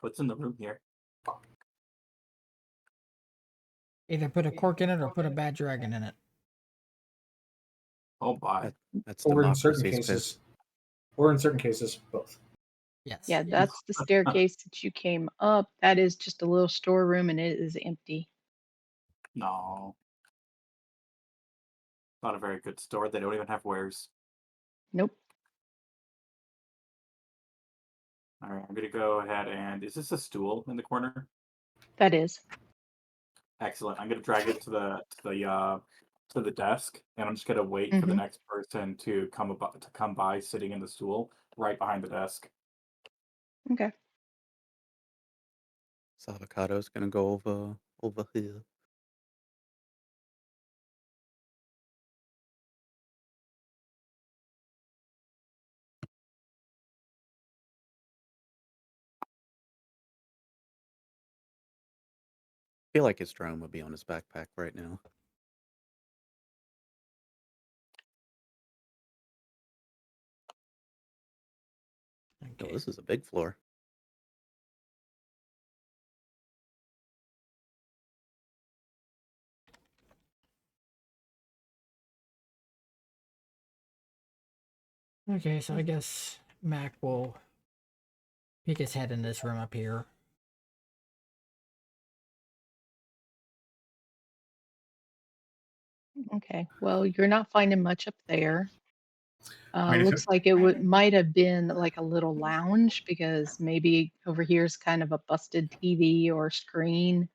Speaker 5: What's in the room here?
Speaker 2: Either put a cork in it or put a bad dragon in it.
Speaker 5: Oh my.
Speaker 3: That's
Speaker 6: Or in certain
Speaker 3: democracy's
Speaker 6: cases.
Speaker 3: piss.
Speaker 6: Or in certain cases, both.
Speaker 2: Yes.
Speaker 1: yeah, that's the staircase that you came up. That is just a little storeroom and it is empty.
Speaker 5: No. Not a very good store. They don't even have wares.
Speaker 1: Nope.
Speaker 5: All right, I'm gonna go ahead and is this a stool in the corner?
Speaker 1: That is.
Speaker 5: Excellent. I'm gonna drag it to the desk, and I'm just gonna wait for the
Speaker 1: Mhm.
Speaker 5: next person to come by, sitting in the stool right behind the desk.
Speaker 1: Okay.
Speaker 3: So Avocado's gonna go over here. I feel like his drone would be on his backpack right now. Oh,
Speaker 2: Okay.
Speaker 3: this is a big floor.
Speaker 2: Okay, so I guess Mac will peek his head in this room up here.
Speaker 1: Okay. Well, you're not finding much up there.
Speaker 4: Mind if
Speaker 1: Looks like it might have been like a little lounge because maybe over here is kind of a busted TV or screen,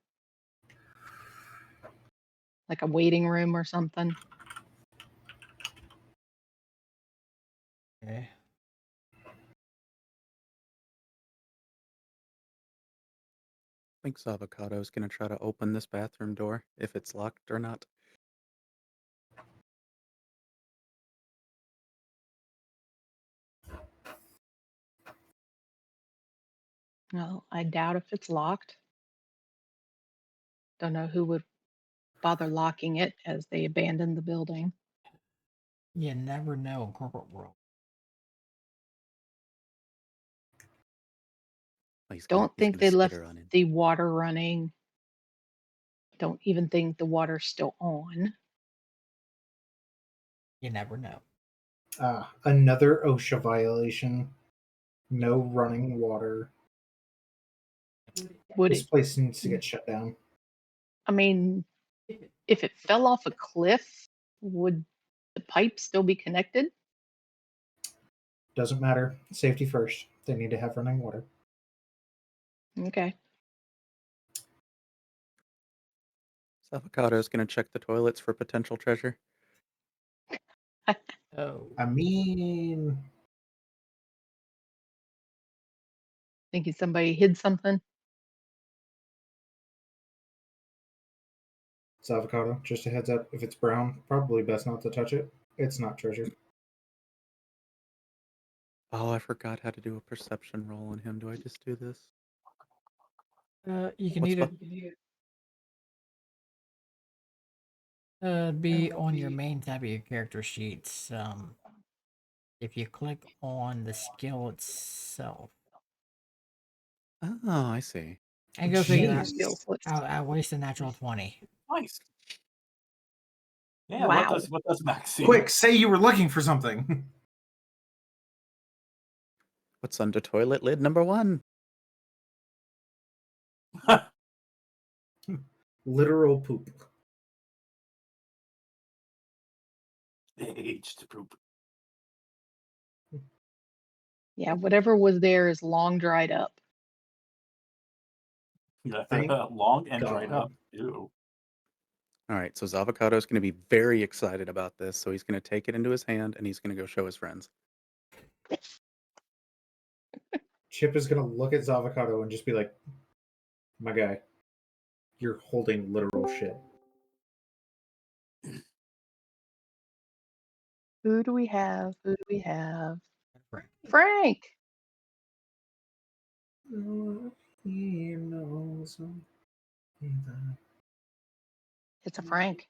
Speaker 1: like a waiting room or something.
Speaker 2: Okay.
Speaker 3: I think Avocado is going to try to open this bathroom door, if it's locked or not.
Speaker 1: No, I doubt if it's locked. Don't know who would bother locking it as they abandoned the building.
Speaker 2: You never know in corporate world.
Speaker 3: Oh, he's
Speaker 1: Don't think they
Speaker 3: skitter
Speaker 1: left
Speaker 3: on in.
Speaker 1: the water running. Don't even think the water's still on.
Speaker 2: You never know.
Speaker 6: Another OSHA violation. No running water.
Speaker 1: Would
Speaker 6: This
Speaker 1: it?
Speaker 6: place needs to get shut down.
Speaker 1: I mean, if it fell off a cliff, would the pipe still be connected?
Speaker 6: Doesn't matter. Safety first. They need to have running water.
Speaker 1: Okay.
Speaker 3: Avocado is going to check the toilets for potential treasure.
Speaker 2: Oh.
Speaker 6: I mean,
Speaker 1: Thinking somebody hid something.
Speaker 6: it's avocado. Just a heads up. If it's brown, probably best not to touch it. It's not treasure.
Speaker 3: Oh, I forgot how to do a perception roll on him. Do I just do this?
Speaker 2: You can
Speaker 3: What's
Speaker 2: either be on your main tab of your character sheets. If you click on the skill itself.
Speaker 3: Oh, I see.
Speaker 2: And go figure
Speaker 6: Jeez.
Speaker 2: that
Speaker 1: Skills list.
Speaker 2: I waste a natural 20.
Speaker 5: Nice. Yeah,
Speaker 1: Wow.
Speaker 5: what does Max see?
Speaker 4: Quick, say you were looking for something.
Speaker 3: What's under toilet lid number 1?
Speaker 6: Literal poop.
Speaker 5: Aged poop.
Speaker 1: Yeah, whatever was there is long dried up.
Speaker 6: Thank
Speaker 5: Long and dried
Speaker 6: God.
Speaker 5: up. Ew.
Speaker 3: All right, so Avocado is going to be very excited about this. So he's going to take it into his hand and he's going to go show his friends.
Speaker 6: Chip is gonna look at Zavocado and just be like, "My guy, you're holding literal shit."
Speaker 1: Who do we have? Who do we have?
Speaker 2: Frank.
Speaker 1: Frank. It's a Frank.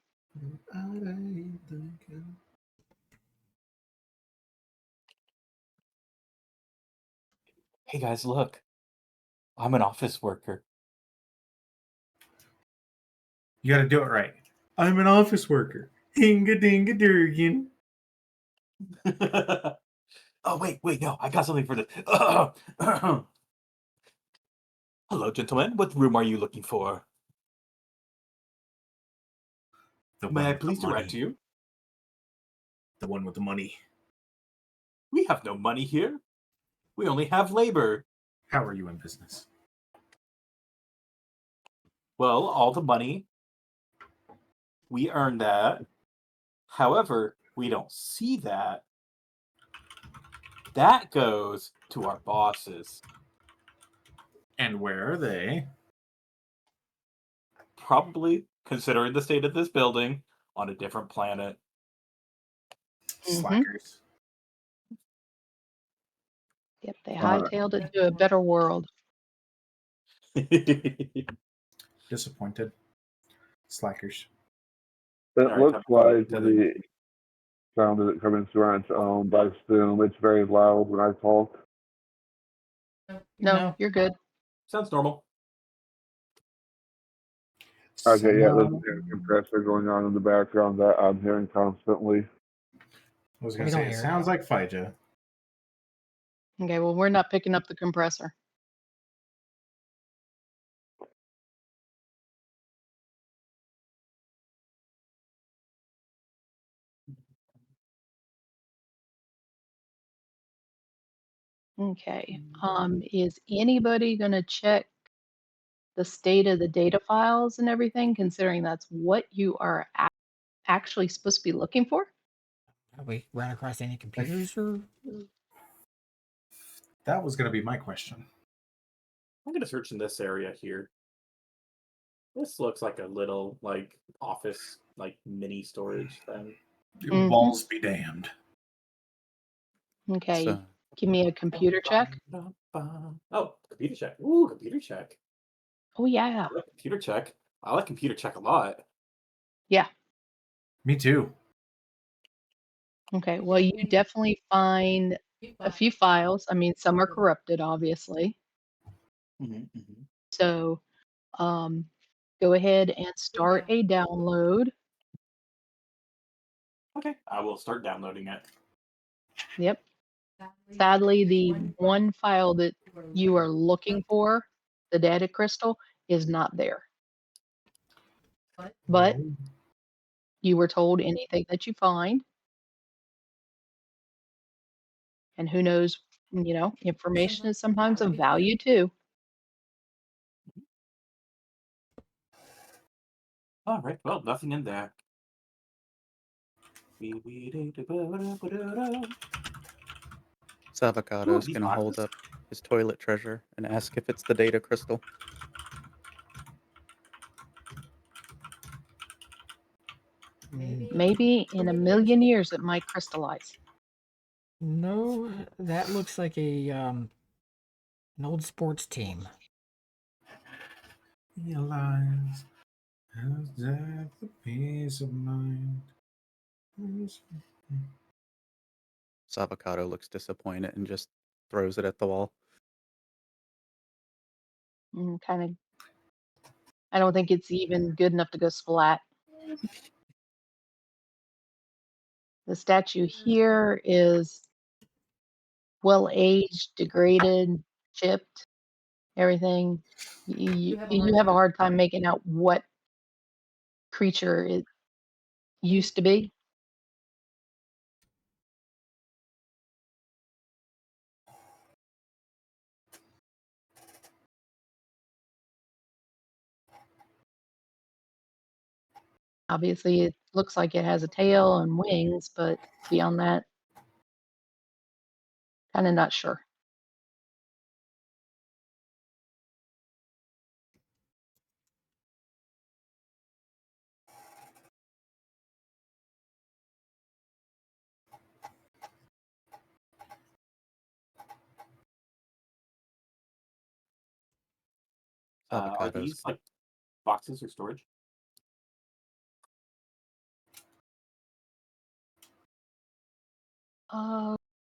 Speaker 5: Hey guys, look. I'm an office worker.
Speaker 4: You got to do it right. I'm an office worker. Hinga dinga durgan.
Speaker 5: Oh, wait, no, I got something for this. Hello, gentlemen. What room are you looking for?
Speaker 4: The
Speaker 5: May
Speaker 4: one
Speaker 5: I
Speaker 4: with the
Speaker 5: please direct
Speaker 4: money.
Speaker 5: you?
Speaker 4: The one with the money.
Speaker 5: We have no money here. We only have labor.
Speaker 4: How are you in business?
Speaker 5: Well, all the money, we earn that. However, we don't see that. That goes to our bosses.
Speaker 4: And where are they?
Speaker 5: Probably, considering the state of this building, on a different planet.
Speaker 4: Slackers.
Speaker 1: Yep, they hightailed it to a better world.
Speaker 4: Disappointed. Slackers.
Speaker 7: It
Speaker 5: Alright,
Speaker 7: looks
Speaker 5: time to go
Speaker 7: like
Speaker 5: to
Speaker 7: the sound of it coming through on its own by Zoom. It's very loud when I talk.
Speaker 1: No, you're good.
Speaker 5: Sounds normal.
Speaker 7: Okay, yeah, there's
Speaker 6: Someone-
Speaker 7: a compressor going on in the background that I'm hearing constantly.
Speaker 4: I was
Speaker 2: We
Speaker 4: going to
Speaker 2: don't
Speaker 4: say, it
Speaker 2: hear it.
Speaker 4: sounds like Paizo.
Speaker 1: Okay, well, we're not picking up the compressor. Okay. Is anybody going to check the state of the data files and everything, considering that's what you are actually supposed to be looking for?
Speaker 2: Have we run across any computers or?
Speaker 6: That was going to be my question.
Speaker 5: I'm gonna search in this area here. This looks like a little like office, like mini storage thing.
Speaker 1: Mhm.
Speaker 6: Walls be damned.
Speaker 1: Okay,
Speaker 3: So,
Speaker 1: give me a computer check.
Speaker 5: Oh, computer check. Ooh, computer check.
Speaker 1: Oh, yeah.
Speaker 5: I like computer check. I like computer check a lot.
Speaker 1: Yeah.
Speaker 6: Me too.
Speaker 1: Okay, well, you definitely find a few files. I mean, some are corrupted, obviously. So go ahead and start a download.
Speaker 5: Okay, I will start downloading it.
Speaker 1: Yep. Sadly, the one file that you are looking for, the data crystal, is not there. But you were told anything that you find. And who knows, information is sometimes of value too.
Speaker 5: All right. Well, nothing in there.
Speaker 3: Savocado's
Speaker 5: these
Speaker 3: going to hold
Speaker 5: boxes.
Speaker 3: up his toilet treasure and ask if it's the data crystal.
Speaker 1: Maybe in a million years it might crystallize.
Speaker 2: No, that looks like a an old sports team.
Speaker 6: Realize has death the peace of mind.
Speaker 3: Savocado looks disappointed and just throws it at the wall.
Speaker 1: Kind of. I don't think it's even good enough to go splat. The statue here is well aged, degraded, chipped, everything. You have a hard time making out what creature it used to be. Obviously, it looks like it has a tail and wings, but beyond that, kind of not sure.
Speaker 5: Are
Speaker 3: Savocado's
Speaker 5: these like boxes or storage?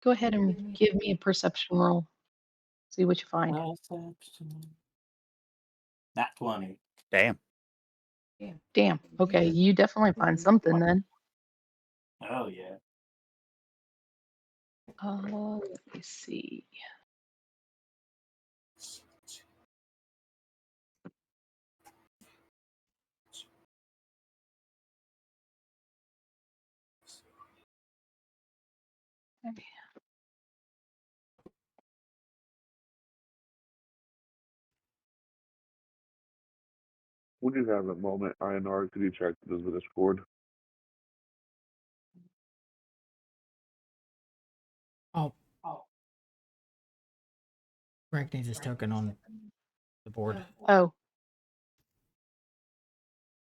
Speaker 1: Go ahead and give me a perception roll. See what you find.
Speaker 5: Perception. Nat 20.
Speaker 3: damn.
Speaker 1: Damn. Okay, you definitely find something then.
Speaker 5: Oh yeah.
Speaker 1: Let me see. Okay.
Speaker 7: Would you have a moment, INR? Could you check this with Discord?
Speaker 2: Oh, Frank needs his token on the board.
Speaker 1: Oh.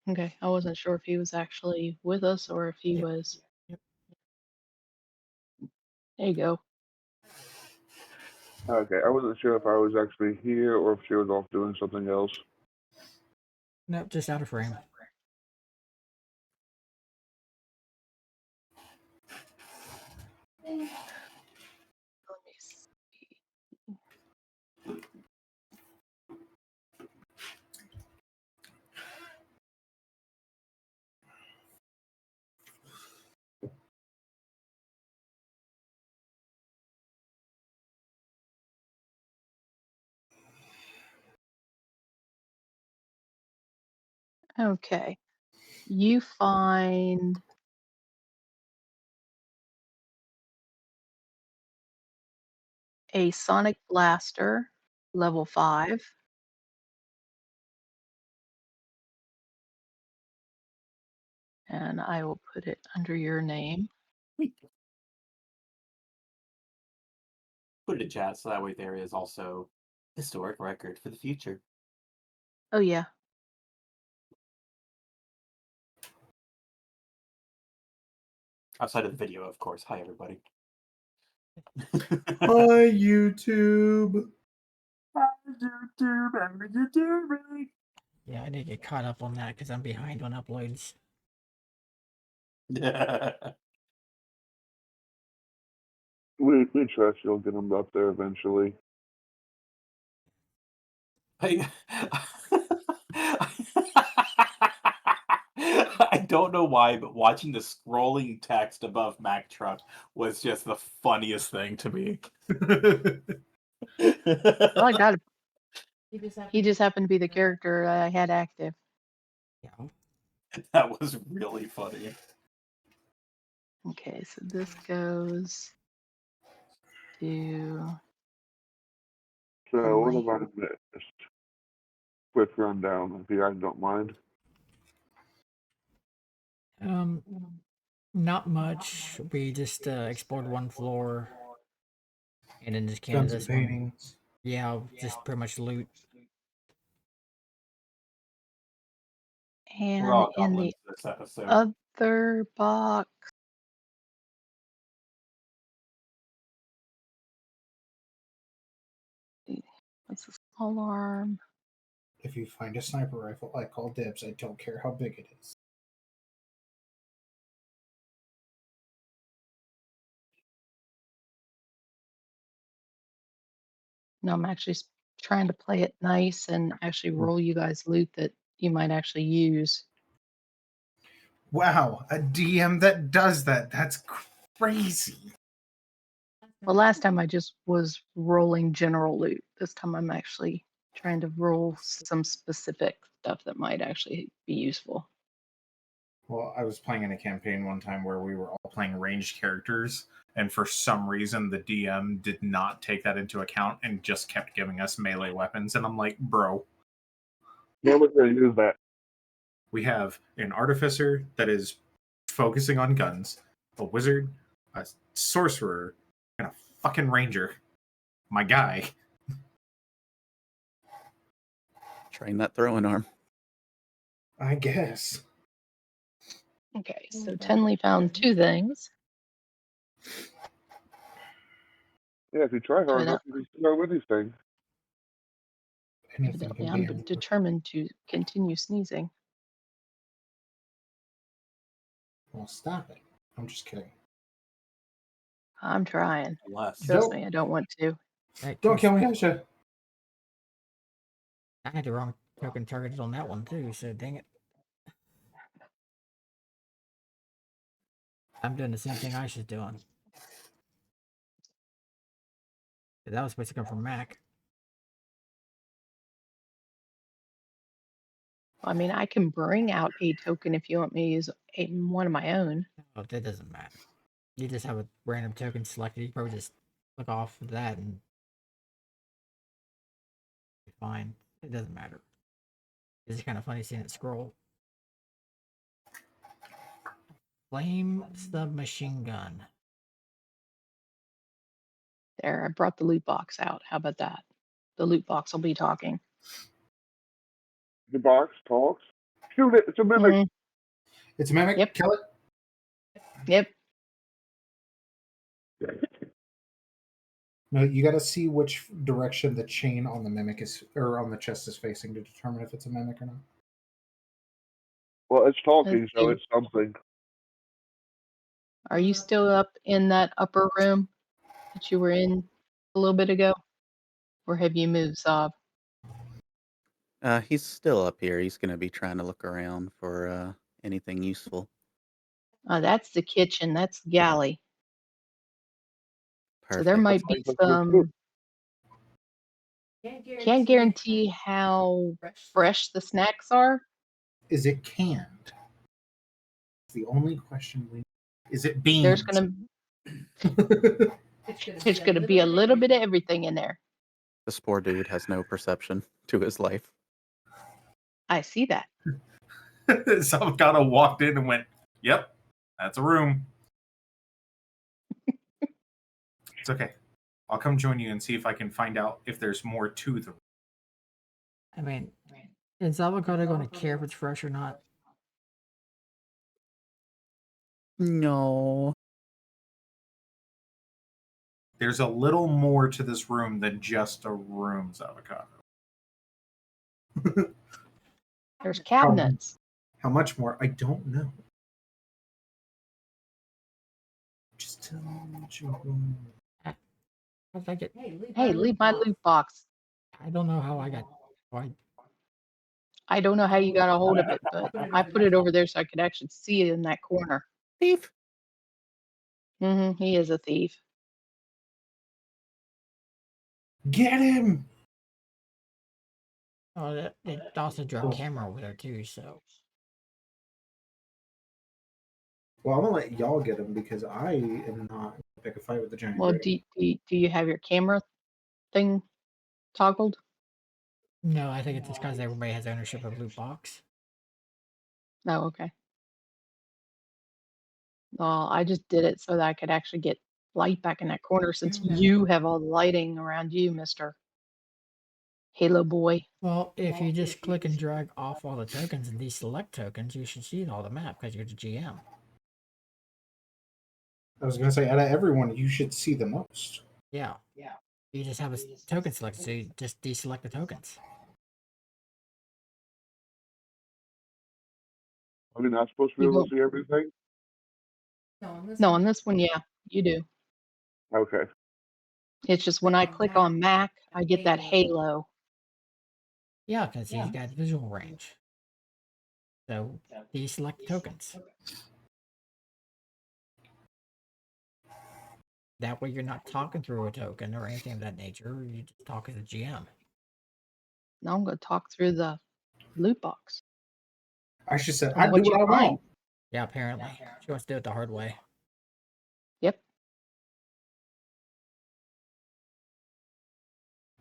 Speaker 1: Okay, I wasn't sure if he was actually with us or if he
Speaker 2: Yep.
Speaker 1: was.
Speaker 2: Yep.
Speaker 1: There you go.
Speaker 7: Okay, I wasn't sure if I was actually here or if she was off doing something else.
Speaker 2: Nope, just out of frame.
Speaker 1: Let me see. Okay. You find a Sonic Blaster, level 5. And I will put it under your name.
Speaker 5: Put it in chat so that way there is also historic record for the future.
Speaker 1: Oh, yeah.
Speaker 5: Outside of the video, of course. Hi, everybody.
Speaker 6: Hi, YouTube.
Speaker 2: Yeah, I need to get caught up on that because I'm behind on uploads.
Speaker 7: We trust you'll get them up there eventually.
Speaker 5: I don't know why, but watching the scrolling text above Mac Truck was just the funniest thing to me.
Speaker 1: Well, I got it. He just happened to be the character I had active.
Speaker 2: Yeah.
Speaker 5: That was really funny.
Speaker 1: Okay, so this goes to
Speaker 7: So what
Speaker 1: Emily.
Speaker 7: have I missed? Quick rundown, if you guys don't mind.
Speaker 2: Not much. We just explored one floor, and then just came
Speaker 6: Found
Speaker 2: to
Speaker 6: some
Speaker 2: this one.
Speaker 6: paintings.
Speaker 2: Yeah, just pretty much loot.
Speaker 5: We're
Speaker 1: And
Speaker 5: all
Speaker 1: in
Speaker 5: goblins
Speaker 1: the
Speaker 5: this episode.
Speaker 1: other box, what's the small arm?
Speaker 6: If you find a sniper rifle, I call dibs. I don't care how big it is.
Speaker 1: No, I'm actually trying to play it nice and actually roll you guys loot that you might actually use.
Speaker 6: Wow, a DM that does that. That's crazy.
Speaker 1: Well, last time I just was rolling general loot. This time I'm actually trying to roll some specific stuff that might actually be useful.
Speaker 6: Well, I was playing in a campaign one time where we were all playing ranged characters, and for some reason the DM did not take that into account and just kept giving us melee weapons. And I'm like, bro,
Speaker 7: Never gonna use that.
Speaker 6: we have an artificer that is focusing on guns, a wizard, a sorcerer, and a fucking ranger. My guy.
Speaker 3: Train that throwing arm.
Speaker 6: I guess.
Speaker 1: Okay, so Tenley found 2 things.
Speaker 7: Yeah, if you try hard enough, you can start with these things.
Speaker 6: Anything
Speaker 1: Evidently,
Speaker 6: can
Speaker 1: I'm
Speaker 6: be in-
Speaker 1: determined to continue sneezing.
Speaker 6: Well, stop it. I'm just kidding.
Speaker 1: I'm trying.
Speaker 5: Unless
Speaker 1: Trust
Speaker 6: Don't-
Speaker 1: me, I don't want to.
Speaker 2: Hey,
Speaker 6: Don't kill me,
Speaker 2: Chris,
Speaker 6: Aisha.
Speaker 2: I had the wrong token targeted on that one too, so dang it. I'm doing the same thing Aisha's doing. That was supposed to come from Mac.
Speaker 1: I mean, I can bring out a token if you want me to use one of my own.
Speaker 2: Oh, that doesn't matter. You just have a random token selected. You probably just click off of that and be fine. It doesn't matter. It's kind of funny seeing it scroll. Flame submachine gun.
Speaker 1: There, I brought the loot box out. How about that? The loot box will be talking.
Speaker 7: The box talks. Shoot it. It's a mimic.
Speaker 1: Mhm.
Speaker 6: It's a mimic.
Speaker 1: Yep.
Speaker 6: Kill it.
Speaker 1: Yep.
Speaker 6: No, you got to see which direction the chain on the mimic is, or on the chest is facing to determine if it's a mimic or not.
Speaker 7: Well, it's talking,
Speaker 1: Let's
Speaker 7: so
Speaker 1: see.
Speaker 7: it's something.
Speaker 1: Are you still up in that upper room that you were in a little bit ago? Or have you moved, Zob?
Speaker 3: He's still up here. He's going to be trying to look around for anything useful.
Speaker 1: That's the kitchen. That's the galley.
Speaker 3: Perfect.
Speaker 1: So there might be some. Can't guarantee how fresh the snacks are,
Speaker 6: Is it canned? It's the only question we. Is it beans?
Speaker 1: There's gonna be a little bit of everything in there.
Speaker 3: This poor dude has no perception to his life.
Speaker 1: I see that.
Speaker 6: Avocado walked in and went, "Yep, that's a room." It's okay. I'll come join you and see if I can find out if there's more to the room.
Speaker 2: I mean, is avocado going to care if it's fresh or not?
Speaker 3: No.
Speaker 6: There's a little more to this room than just a room's Avocado.
Speaker 1: There's cabinets.
Speaker 6: How much more? I don't know. Just tell me what you want.
Speaker 2: How did I get?
Speaker 1: Hey, leave my loot box.
Speaker 2: I don't know how I got. Why?
Speaker 1: I don't know how you got a hold of it, but I put it over there so I could actually see it in that corner.
Speaker 3: Thief.
Speaker 1: He is a thief.
Speaker 6: Get him!
Speaker 2: Oh, it also drew a camera over there too. So
Speaker 6: Well, I'm gonna let y'all get him because I am not gonna pick a fight with the giant.
Speaker 1: Well,
Speaker 6: Grey.
Speaker 1: do you have your camera thing toggled?
Speaker 2: no, I think it's just because everybody has ownership of loot box.
Speaker 1: Oh, okay. Well, I just did it so that I could actually get light back in that corner since you have all the lighting around you, Mr. Halo Boy.
Speaker 2: Well, if you just click and drag off all the tokens and deselect tokens, you should see all the map because you're the GM.
Speaker 6: I was gonna say, out of everyone, you should see the most.
Speaker 2: Yeah. You just have a token selected, so you just deselect the tokens.
Speaker 7: Are we not supposed to be
Speaker 1: You
Speaker 7: able
Speaker 1: don't-
Speaker 7: to see everything?
Speaker 1: No, on this one, yeah, you do.
Speaker 7: Okay.
Speaker 1: It's just when I click on Mac, I get that halo.
Speaker 2: Yeah, because he's got visual range. So deselect tokens. That way you're not talking through a token or anything of that nature. You just talk as a GM.
Speaker 1: Now I'm going to talk through the loot box.
Speaker 6: I should say,
Speaker 1: Tell me
Speaker 6: I do
Speaker 1: what
Speaker 6: what I
Speaker 1: you find.
Speaker 6: want.
Speaker 2: Yeah, apparently. She wants to do it the hard way.
Speaker 1: Yep.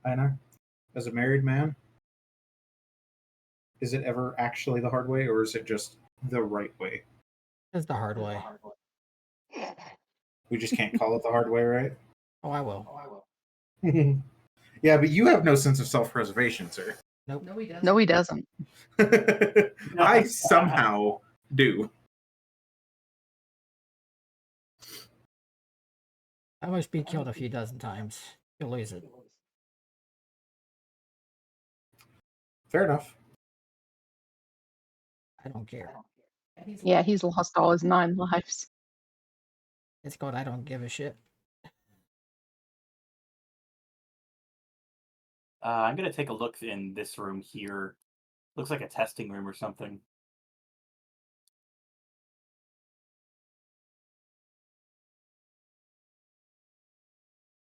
Speaker 6: Anna, as a married man, is it ever actually the hard way, or is it just the right way?
Speaker 2: It's the hard way.
Speaker 6: We just can't call it the hard way, right?
Speaker 2: Oh, I will.
Speaker 6: Yeah, but you have no sense of self-preservation, sir.
Speaker 2: Nope.
Speaker 1: No, he doesn't.
Speaker 6: I somehow do.
Speaker 2: I must be killed a few dozen times. You'll lose it.
Speaker 6: Fair enough.
Speaker 2: I don't care.
Speaker 1: Yeah, he's lost all his 9 lives.
Speaker 2: It's called I don't give a shit.
Speaker 5: I'm gonna take a look in this room here. Looks like a testing room or something.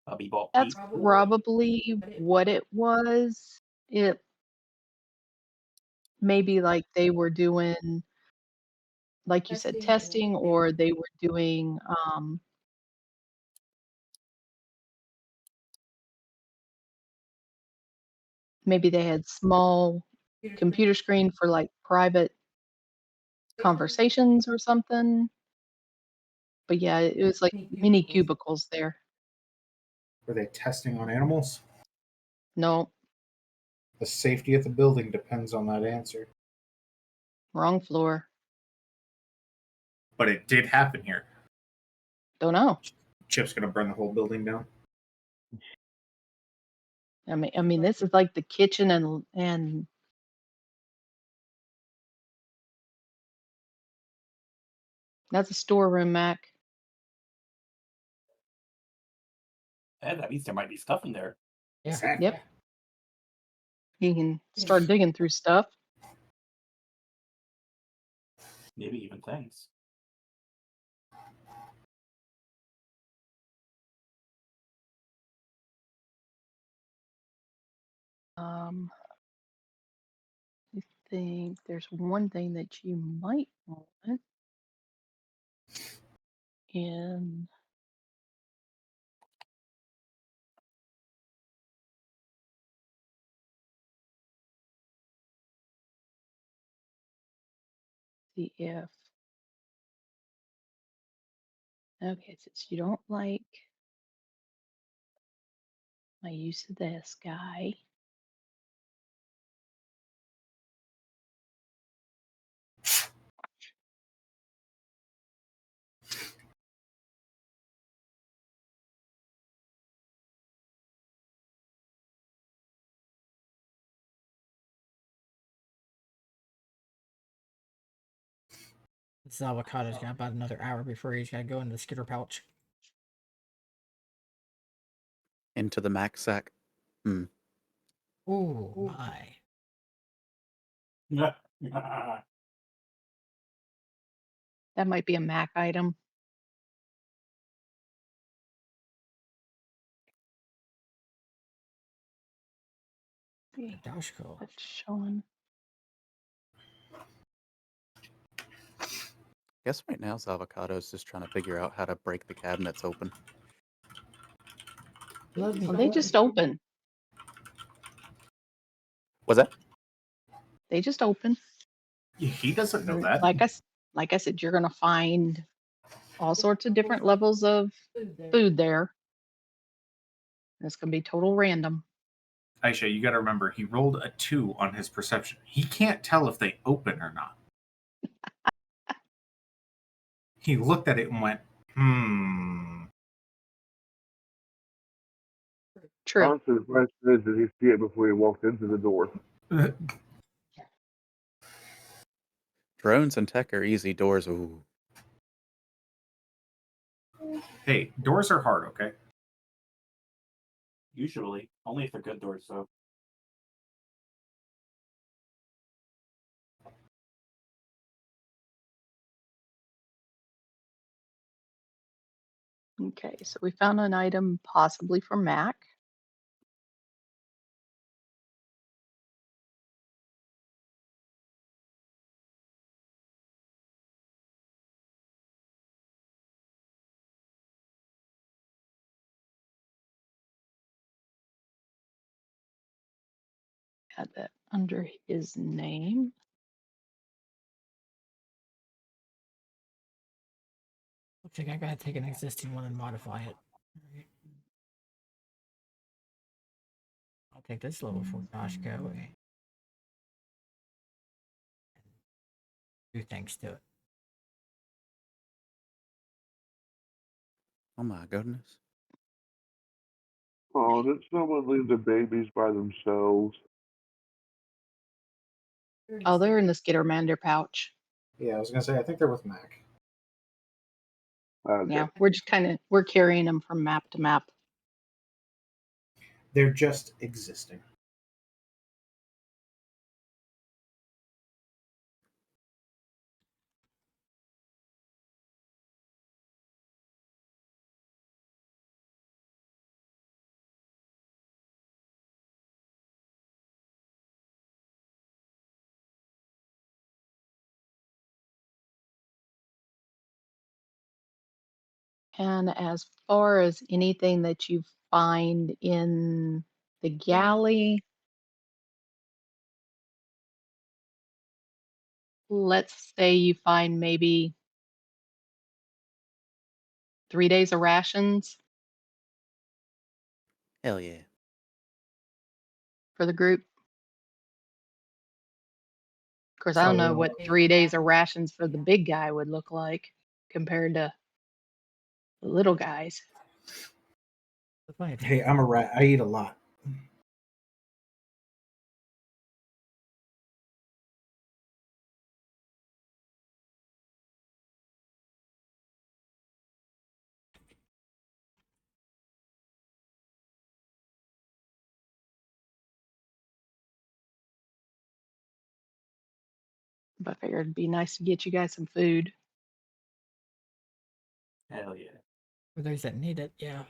Speaker 5: Bebop
Speaker 1: That's
Speaker 5: beep.
Speaker 1: probably what it was. It maybe like they were doing, like you said, testing, or they were doing maybe they had small computer screen for like private conversations or something. But yeah, it was like mini cubicles there.
Speaker 6: Were they testing on animals?
Speaker 1: No,
Speaker 6: The safety of the building depends on that answer.
Speaker 1: wrong floor.
Speaker 6: But it did happen here.
Speaker 1: Don't know.
Speaker 6: Chip's gonna burn the whole building down.
Speaker 1: I mean, this is like the kitchen and that's a storeroom, Mac.
Speaker 5: Yeah, that means there might be stuff in there.
Speaker 2: Yeah.
Speaker 6: Exactly.
Speaker 1: Yep. You can start digging through stuff.
Speaker 5: Maybe even things.
Speaker 1: think there's one thing that you might want in the if. Okay, since you don't like my use of this guy,
Speaker 2: This avocado's got about another hour before he's got to go into the skitter pouch.
Speaker 3: Into the Mac sack. Hmm.
Speaker 2: Oh my.
Speaker 1: that might be a Mac item. See,
Speaker 2: Dashko.
Speaker 1: that's showing.
Speaker 3: Guess right now Zavocado's just trying to figure out how to break the cabinets open.
Speaker 2: Love me.
Speaker 1: Well, they just open.
Speaker 3: Was that?
Speaker 1: They just open.
Speaker 6: Yeah, he doesn't know that.
Speaker 1: Like I said, you're gonna find all sorts of different levels of food there. And it's gonna be total random.
Speaker 6: Aisha, you got to remember, he rolled a 2 on his perception. He can't tell if they open or not. He looked at it and went,
Speaker 1: True.
Speaker 7: Honestly, the question is, did he see it before he walked into the door?
Speaker 3: Drones and tech are easy. Doors, ooh.
Speaker 6: Hey, doors are hard, okay?
Speaker 5: Usually, only if they're good doors, though.
Speaker 1: Okay, so we found an item possibly for Mac. Add that under his name.
Speaker 2: Looks like I gotta take an existing one and modify it. Alright. I'll take this level for Dashko. Do things to it.
Speaker 3: Oh my goodness.
Speaker 7: Oh, did someone leave the babies by themselves?
Speaker 1: Oh, they're in the Skittermander pouch.
Speaker 6: Yeah, I was going to say, I think they're with Mac.
Speaker 7: Okay.
Speaker 1: Yeah, we're just we're carrying them from map to map.
Speaker 6: They're just existing.
Speaker 1: And as far as anything that you find in the galley, let's say you find maybe 3 days of rations
Speaker 3: Hell yeah.
Speaker 1: for the group. Of course, I don't know what 3 days of rations for the big guy would look like compared to the little guys.
Speaker 6: Hey, I'm a rat. I eat a lot.
Speaker 1: But I figured it'd be nice to get you guys some food.
Speaker 5: Hell yeah.
Speaker 2: For those that need it, yeah.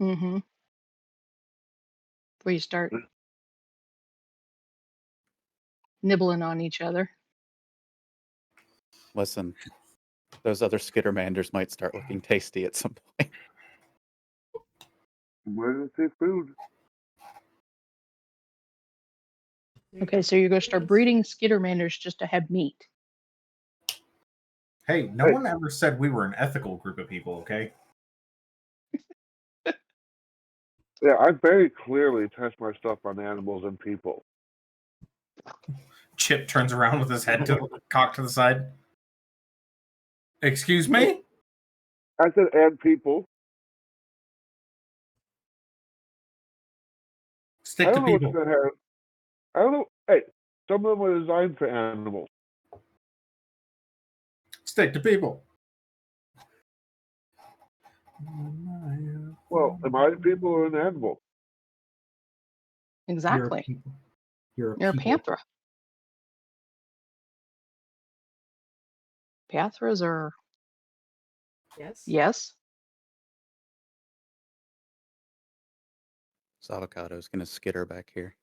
Speaker 1: Mm-hmm. Before you start nibbling on each other.
Speaker 3: Listen, those other skittermanders might start looking tasty at some point.
Speaker 7: Emergency food.
Speaker 1: Okay, so you're going to start breeding skittermanders just to have meat.
Speaker 6: Hey, no
Speaker 7: Hey.
Speaker 6: one ever said we were an ethical group of people, okay?
Speaker 7: Yeah, I very clearly test my stuff on animals and people.
Speaker 6: Chip turns around with his head cocked to the side. Excuse me?
Speaker 7: I said and people.
Speaker 6: Stick
Speaker 7: I
Speaker 6: to
Speaker 7: don't know what
Speaker 6: people.
Speaker 7: that has. I don't know. Hey, some of them are designed for animals.
Speaker 6: Stick to people.
Speaker 7: Well, am I a people or an animal?
Speaker 1: Exactly.
Speaker 6: You're a
Speaker 1: You're a
Speaker 6: people.
Speaker 1: panthera. Pantheras are, yes.
Speaker 3: This avocado's gonna skitter back here.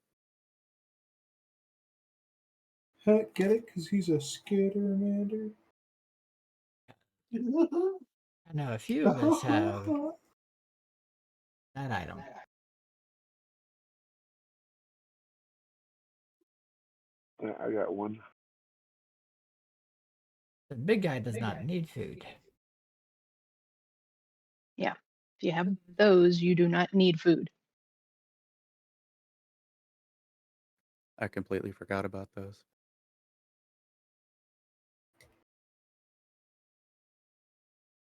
Speaker 6: Get it? Because he's a skittermander.
Speaker 2: I know a few of us have that item.
Speaker 7: Yeah, I got one.
Speaker 2: The big guy does not need food.
Speaker 1: Yeah. If you have those, you do not need food.
Speaker 3: I completely forgot about those.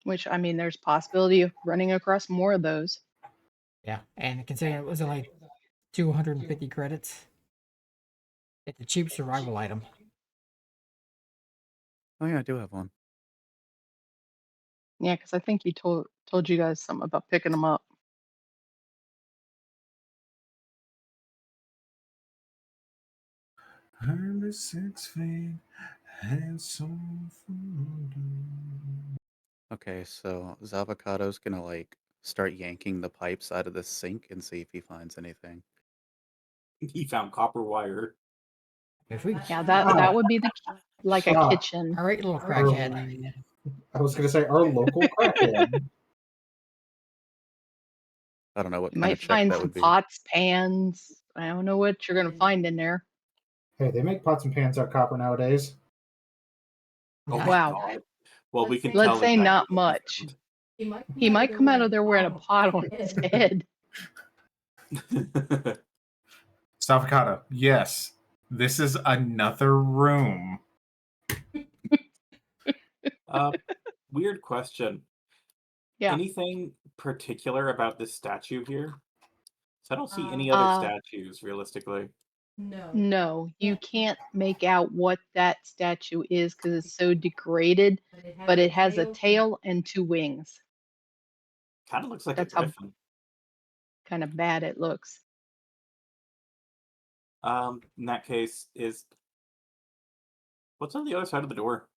Speaker 1: Which, I mean, there's possibility of running across more of those.
Speaker 2: Yeah, and considering it was only 250 credits, it's a cheap survival item.
Speaker 3: Oh yeah, I do have one.
Speaker 1: Yeah, because I think he told you guys something about picking them up.
Speaker 6: Under 6 feet and so
Speaker 3: Okay, so Zavocado's gonna like start yanking the pipes out of the sink and see if he finds anything.
Speaker 5: He found copper wire.
Speaker 2: If we,
Speaker 1: Yeah, that would be like a
Speaker 6: Stop.
Speaker 1: kitchen.
Speaker 2: all right, little crackhead.
Speaker 6: I was going to say our local crackhead.
Speaker 3: I don't know what
Speaker 1: You
Speaker 3: kind
Speaker 1: might
Speaker 3: of check
Speaker 1: find
Speaker 3: that
Speaker 1: some
Speaker 3: would be.
Speaker 1: pots, pans. I don't know what you're gonna find in there.
Speaker 6: Hey, they make pots and pans out of copper nowadays.
Speaker 5: Oh my
Speaker 1: Wow.
Speaker 5: god. Well, we can
Speaker 1: Let's
Speaker 5: tell
Speaker 1: say
Speaker 5: exactly
Speaker 1: not
Speaker 5: what he
Speaker 1: much.
Speaker 5: found.
Speaker 1: He might come out of there wearing a pot on his head.
Speaker 6: Savocado, yes. This is another room.
Speaker 5: Weird question.
Speaker 1: Yeah.
Speaker 5: Anything particular about this statue here? So I don't see any
Speaker 1: Uh,
Speaker 5: other statues realistically.
Speaker 1: No, you can't make out what that statue is because it's so degraded, but it has a tail and two wings.
Speaker 5: Kind of looks like
Speaker 1: That's
Speaker 5: a
Speaker 1: how
Speaker 5: griffin.
Speaker 1: kind of bad it looks.
Speaker 5: In that case, what's on the other side of the door?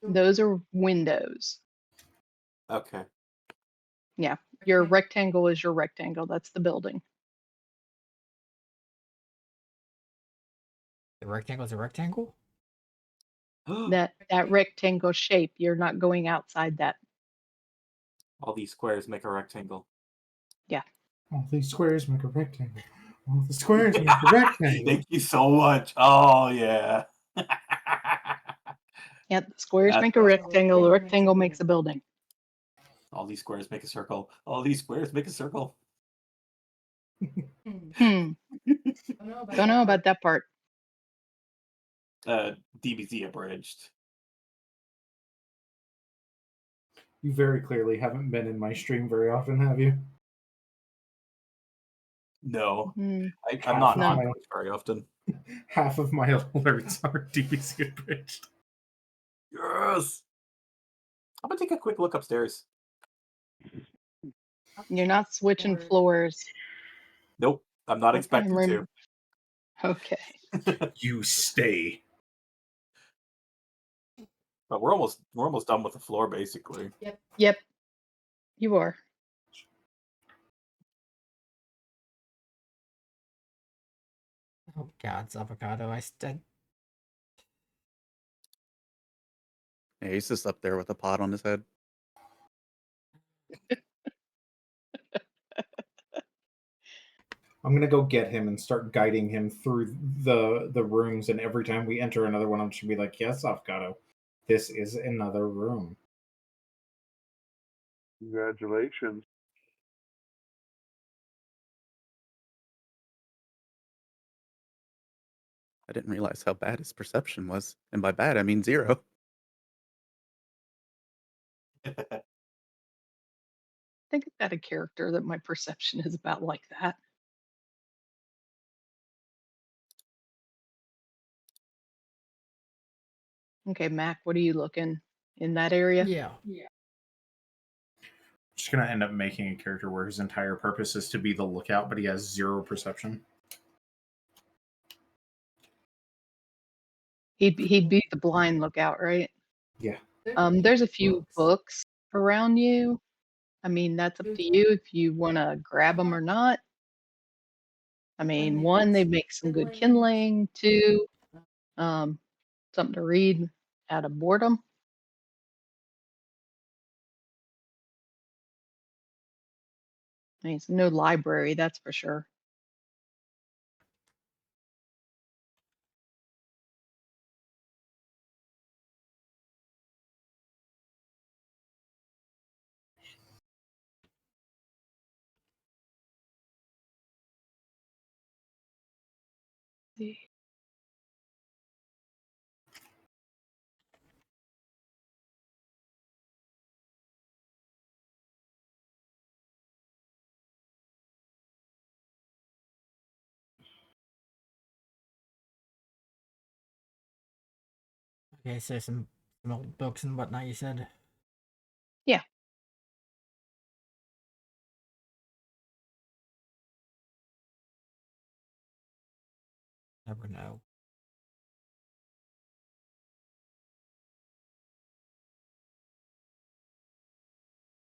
Speaker 1: Those are windows.
Speaker 5: Okay.
Speaker 1: Yeah, your rectangle is your rectangle. That's the building.
Speaker 2: The rectangle is a rectangle?
Speaker 1: That rectangle shape, you're not going outside that.
Speaker 5: All these squares make a rectangle.
Speaker 1: Yeah.
Speaker 6: All these squares make a rectangle. All the squares make a rectangle.
Speaker 5: Thank you so much. Oh yeah.
Speaker 1: Yeah, the squares
Speaker 5: That's
Speaker 1: make a rectangle. The rectangle makes a building.
Speaker 5: All these squares make a circle. All these squares make a circle.
Speaker 1: Don't know about that part.
Speaker 5: DBZ abridged.
Speaker 6: You very clearly haven't been in my stream very often, have you?
Speaker 5: No,
Speaker 1: Hmm.
Speaker 5: I'm not
Speaker 1: No.
Speaker 5: on Twitch very often.
Speaker 6: Half of my alerts are DBC abridged.
Speaker 5: Yes. I'm gonna take a quick look upstairs.
Speaker 1: You're not switching floors.
Speaker 5: Nope, I'm not
Speaker 1: Okay,
Speaker 5: expecting to.
Speaker 1: Okay.
Speaker 6: You stay.
Speaker 5: But we're almost done with the floor basically.
Speaker 1: Yep. You are.
Speaker 2: Oh god, it's avocado.
Speaker 3: Yeah, he's just up there with a pot on his head.
Speaker 6: I'm gonna go get him and start guiding him through the rooms, and every time we enter another one, I'm just gonna be like, "Yes, Avocado, this is another room."
Speaker 7: Congratulations.
Speaker 3: I didn't realize how bad his perception was. And by bad, I mean 0.
Speaker 1: I think I've got a character that my perception is about like that. Okay, Mac, what are you looking in that area?
Speaker 2: Yeah.
Speaker 6: Just gonna end up making a character where his entire purpose is to be the lookout, but he has 0 perception.
Speaker 1: He'd be the blind lookout, right?
Speaker 6: Yeah.
Speaker 1: There's a few books around you. I mean, that's up to you if you want to grab them or not. I mean, 1, they make some good kindling. 2, something to read out of boredom. I mean, it's no library, that's for sure. See.
Speaker 2: Okay, so some old books and whatnot, you said?
Speaker 1: Yeah.
Speaker 2: Never know.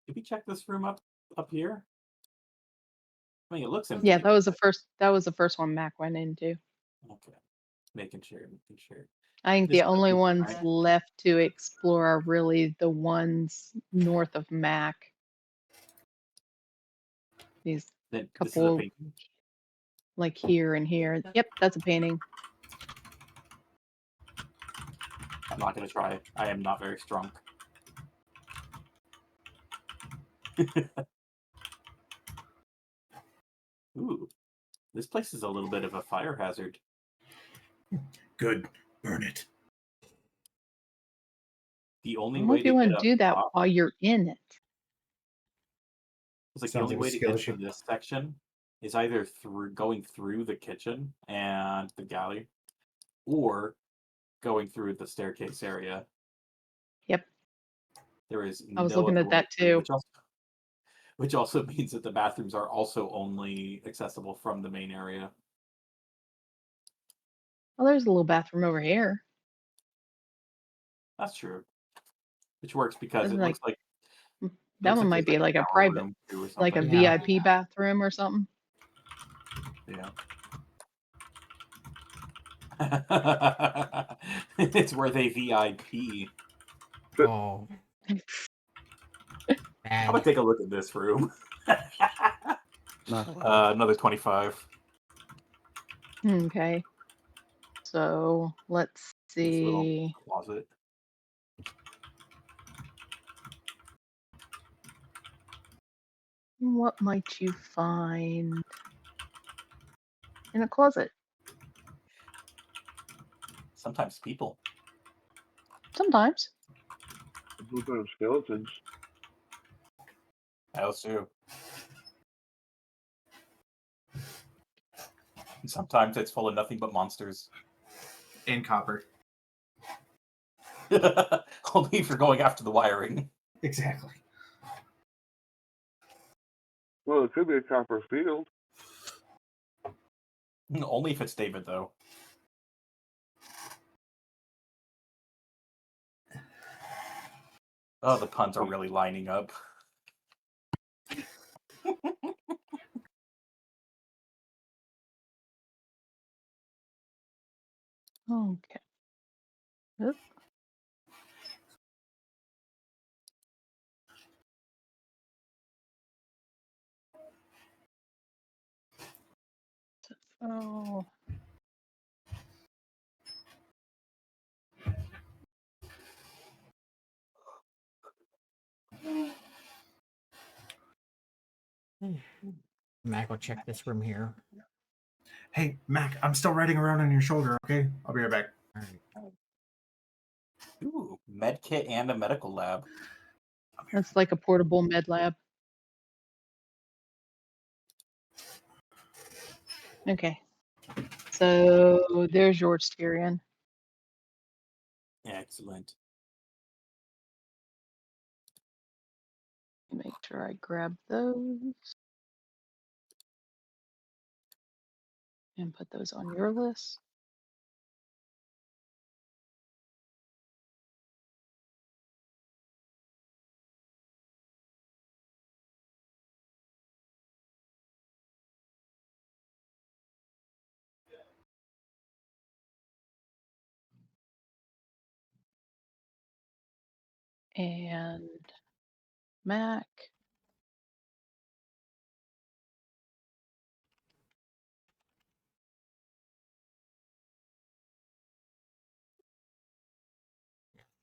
Speaker 5: Did we check this room up here? I mean, it looks empty.
Speaker 1: Yeah, that was the first one Mac went into.
Speaker 5: Okay. Making sure.
Speaker 1: I think
Speaker 5: This
Speaker 1: the only
Speaker 5: looks
Speaker 1: ones
Speaker 5: right.
Speaker 1: left to explore are really the ones north of Mac. These
Speaker 5: This is a
Speaker 1: couple,
Speaker 5: painting.
Speaker 1: like here and here. Yep, that's a painting.
Speaker 5: I'm not going to try. I am not very strong. Ooh, this place is a little bit of a fire hazard.
Speaker 6: Good. Burn it.
Speaker 5: The
Speaker 1: I
Speaker 5: only
Speaker 1: don't know
Speaker 5: way
Speaker 1: if you
Speaker 5: to
Speaker 1: want
Speaker 5: get
Speaker 1: to
Speaker 5: up
Speaker 1: do that
Speaker 5: top,
Speaker 1: while you're in it.
Speaker 5: it's like
Speaker 6: Sounds
Speaker 5: the only
Speaker 6: like a
Speaker 5: way to
Speaker 6: skill
Speaker 5: get to
Speaker 6: issue.
Speaker 5: this section is either going through the kitchen and the galley, or going through the staircase area.
Speaker 1: Yep.
Speaker 5: There is
Speaker 1: I was
Speaker 5: no
Speaker 1: looking
Speaker 5: other
Speaker 1: at
Speaker 5: way
Speaker 1: that
Speaker 5: through,
Speaker 1: too.
Speaker 5: which also means that the bathrooms are also only accessible from the main area.
Speaker 1: Well, there's a little bathroom over here.
Speaker 5: That's true. Which works because
Speaker 1: That's
Speaker 5: it
Speaker 1: like
Speaker 5: looks like
Speaker 1: that one
Speaker 5: there's
Speaker 1: might be like a
Speaker 5: shower
Speaker 1: private,
Speaker 5: room too or
Speaker 1: like a
Speaker 5: something.
Speaker 2: Yeah.
Speaker 1: VIP bathroom or something.
Speaker 5: Yeah. It's where they VIP.
Speaker 2: Oh.
Speaker 5: How
Speaker 2: Bad.
Speaker 5: about take a look at this room?
Speaker 3: Not allowed.
Speaker 5: Another 25.
Speaker 1: Okay. So let's
Speaker 5: This little
Speaker 1: see.
Speaker 5: closet.
Speaker 1: What might you find in a closet?
Speaker 5: Sometimes people.
Speaker 1: Sometimes.
Speaker 7: Blue bone skeletons.
Speaker 5: That's true. And sometimes it's full of nothing but monsters.
Speaker 6: And copper.
Speaker 5: Only if you're going after the wiring.
Speaker 6: Exactly.
Speaker 7: Well, it could be a copper field.
Speaker 5: Only if it's David, though. Oh, the puns are really lining up.
Speaker 1: Okay. Oop. Oh.
Speaker 2: Mac will check this room here.
Speaker 6: Hey, Mac, I'm still riding around on your shoulder, okay? I'll be right back.
Speaker 2: All right.
Speaker 5: Ooh, med kit and a medical lab.
Speaker 1: That's like a portable med lab. Okay. So there's yours, Tyrion.
Speaker 5: Excellent.
Speaker 1: Make sure I grab those and put those on your list. And Mac.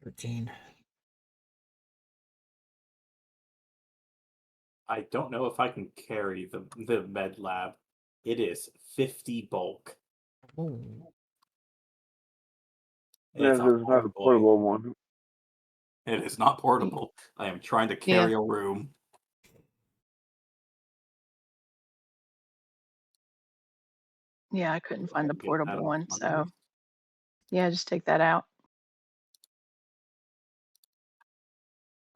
Speaker 2: $13.
Speaker 5: I don't know if I can carry the med lab. It is 50 bulk.
Speaker 2: Oh,
Speaker 7: Yeah,
Speaker 5: It's a
Speaker 7: there's not
Speaker 5: hard
Speaker 7: a
Speaker 5: boy.
Speaker 7: portable one.
Speaker 5: It is not portable. I am trying to carry a room.
Speaker 1: Yeah, I couldn't find the
Speaker 5: Get that
Speaker 1: portable
Speaker 5: off
Speaker 1: one,
Speaker 5: my
Speaker 1: so
Speaker 5: list.
Speaker 1: yeah, just take that out.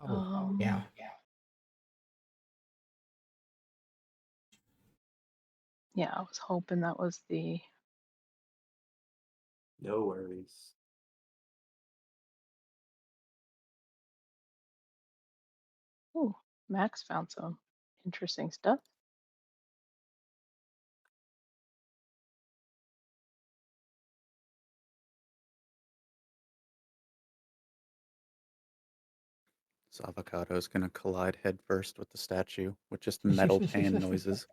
Speaker 2: oh, yeah.
Speaker 1: Yeah, I was hoping that was the.
Speaker 5: No worries.
Speaker 1: Oh, Max found some interesting stuff.
Speaker 3: This avocado is going to collide headfirst with the statue with just metal pan noises.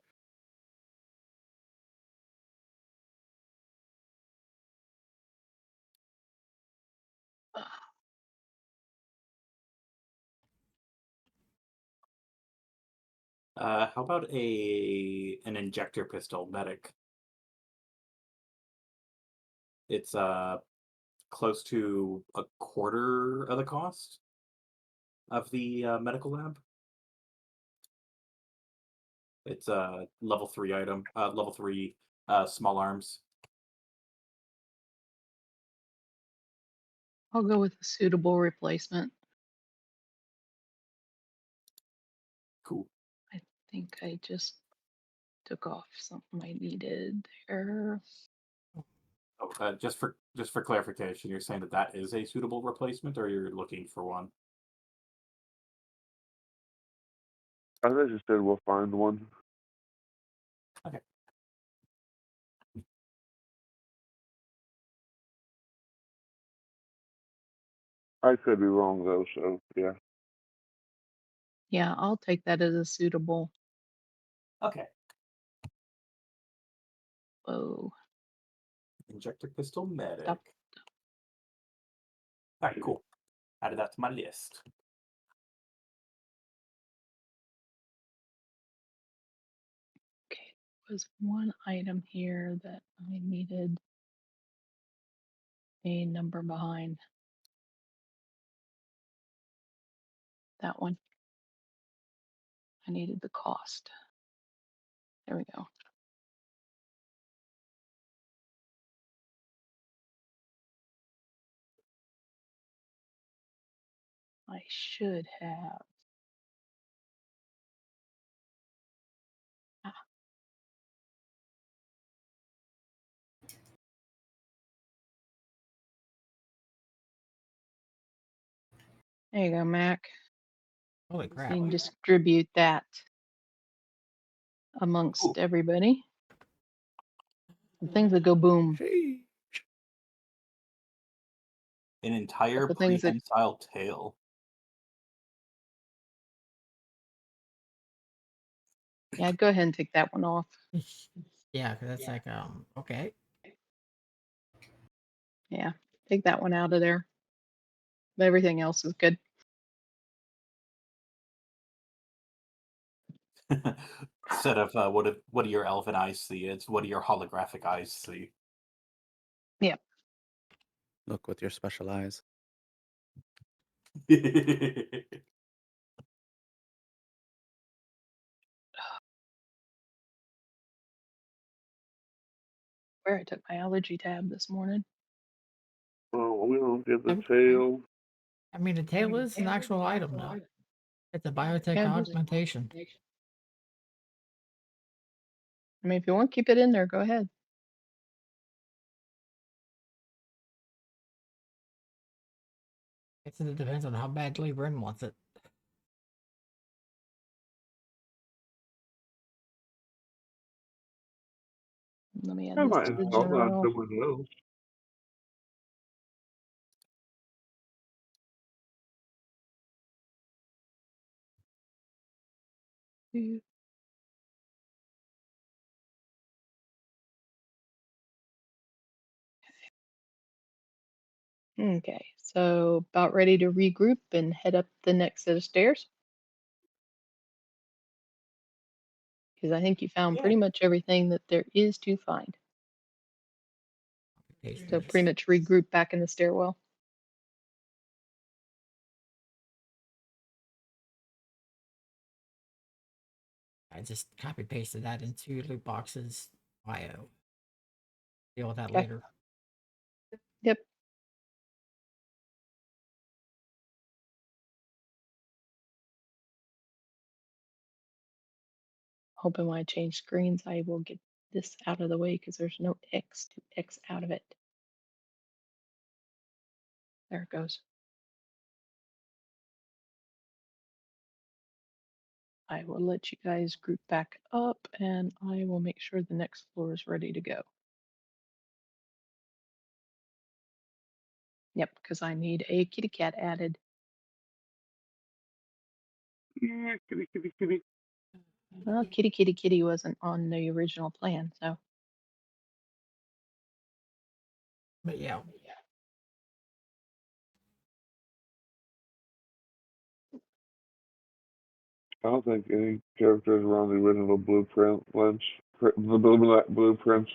Speaker 5: How about an injector pistol medic? It's close to a quarter of the cost of the medical lab. It's a level 3 item. Level 3 small arms.
Speaker 1: I'll go with a suitable replacement.
Speaker 5: Cool.
Speaker 1: I think I just took off something I needed there.
Speaker 5: Oh, just for clarification, you're saying that is a suitable replacement, or you're looking for one?
Speaker 7: I just said we'll find one.
Speaker 5: Okay.
Speaker 7: I could be wrong though, so yeah.
Speaker 1: Yeah, I'll take that as a suitable.
Speaker 5: Okay.
Speaker 1: Oh,
Speaker 5: Injector pistol medic.
Speaker 1: stop.
Speaker 5: All right, cool. Added that to my list.
Speaker 1: Okay, there was one item here that I needed a number behind. That one. I needed the cost. There we go. I should have. Ah. There you go, Mac.
Speaker 2: Holy
Speaker 1: You
Speaker 2: crap.
Speaker 1: can distribute that amongst
Speaker 5: Cool.
Speaker 1: everybody. The things that go boom.
Speaker 3: Sheesh.
Speaker 5: An entire
Speaker 1: Couple things that
Speaker 5: prehensile tail.
Speaker 1: yeah, go ahead and take that one off.
Speaker 2: Yeah, because that's like okay.
Speaker 1: Yeah, take that one out of there. But everything else is good.
Speaker 5: Instead of what do your elven eyes see? It's what do your holographic eyes see?
Speaker 1: Yeah.
Speaker 3: Look with your special eyes.
Speaker 1: Where I took my allergy tab this morning.
Speaker 7: Oh, we don't get the
Speaker 2: Um,
Speaker 7: tail.
Speaker 2: I mean, the tail is an actual item now. It's a biotech
Speaker 1: Yeah, just-
Speaker 2: augmentation.
Speaker 1: I mean, if you want to keep it in there, go ahead.
Speaker 2: It depends on how badly Bryn wants it.
Speaker 1: Let me add
Speaker 7: I
Speaker 1: this
Speaker 7: might
Speaker 1: to the
Speaker 7: install it on
Speaker 1: general.
Speaker 7: someone else.
Speaker 1: Okay, so about ready to regroup and head up the next set of stairs? Because I think you found
Speaker 5: Yeah.
Speaker 1: pretty much everything that there is to find. So pretty much regroup back in the stairwell.
Speaker 2: I just copy pasted that into loot boxes bio. Deal with that
Speaker 1: Okay.
Speaker 2: later.
Speaker 1: Yep. Hoping when I change screens, I will get this out of the way because there's no X to X out of it. There it goes. I will let you guys group back up and I will make sure the next floor is ready to go. Yep, because I need a kitty cat added.
Speaker 7: Yeah, kitty, kitty, kitty.
Speaker 1: Well, kitty wasn't on the original plan, so.
Speaker 2: But yeah,
Speaker 7: I don't think any characters were on the original blueprint lunch. The blueprints.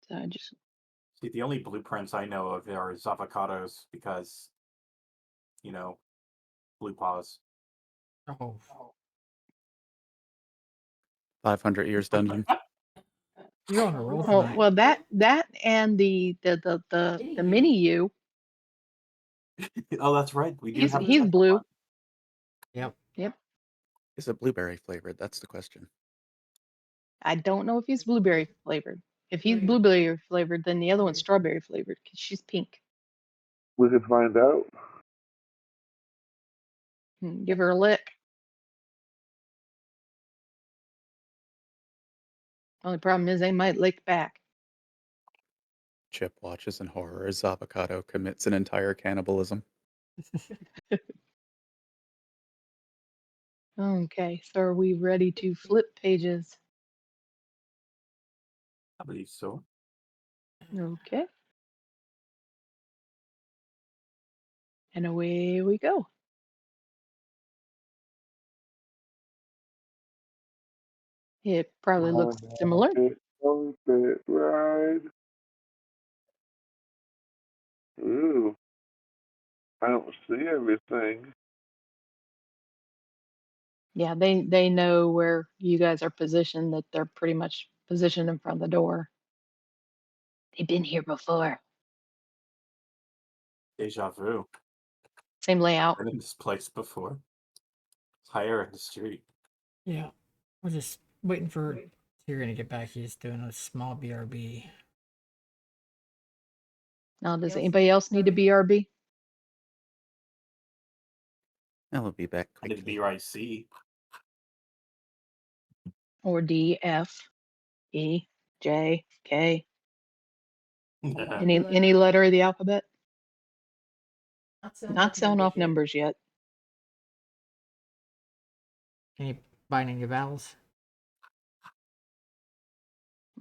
Speaker 1: So I just
Speaker 5: See, the only blueprints I know of are avocados because, blue paws.
Speaker 2: oh,
Speaker 3: 500 years dungeon.
Speaker 2: you're on a roll
Speaker 1: oh
Speaker 2: tonight.
Speaker 1: well that and the mini you.
Speaker 5: Oh, that's right. We do have.
Speaker 1: He's blue.
Speaker 2: Yep.
Speaker 1: Yep.
Speaker 3: Is it blueberry flavored? That's the question.
Speaker 1: I don't know if he's blueberry flavored. If he's blueberry flavored, then the other one's strawberry flavored because she's pink.
Speaker 7: We could find out.
Speaker 1: Give her a lick. Only problem is they might lick back.
Speaker 3: Chip watches in horror as avocado commits an entire cannibalism.
Speaker 1: Okay, so are we ready to flip pages?
Speaker 5: I believe so.
Speaker 1: Okay. And away we go. It probably looks similar.
Speaker 7: Bit ride. Ooh. I don't see everything.
Speaker 1: Yeah, they know where you guys are positioned, that they're pretty much positioned in front of the door. They've been here before.
Speaker 5: Deja vu.
Speaker 1: Same layout.
Speaker 5: Been in this place before. It's higher in the street.
Speaker 2: Yeah. We're just waiting for Tyrion to get back. He's doing a small BRB.
Speaker 1: Now, does anybody else need a BRB?
Speaker 3: I'll be back
Speaker 5: I need to
Speaker 3: quickly.
Speaker 5: be right. See.
Speaker 1: or D, F, E, J, K. Any letter of the alphabet? Not selling off numbers yet.
Speaker 2: Any binding of vowels?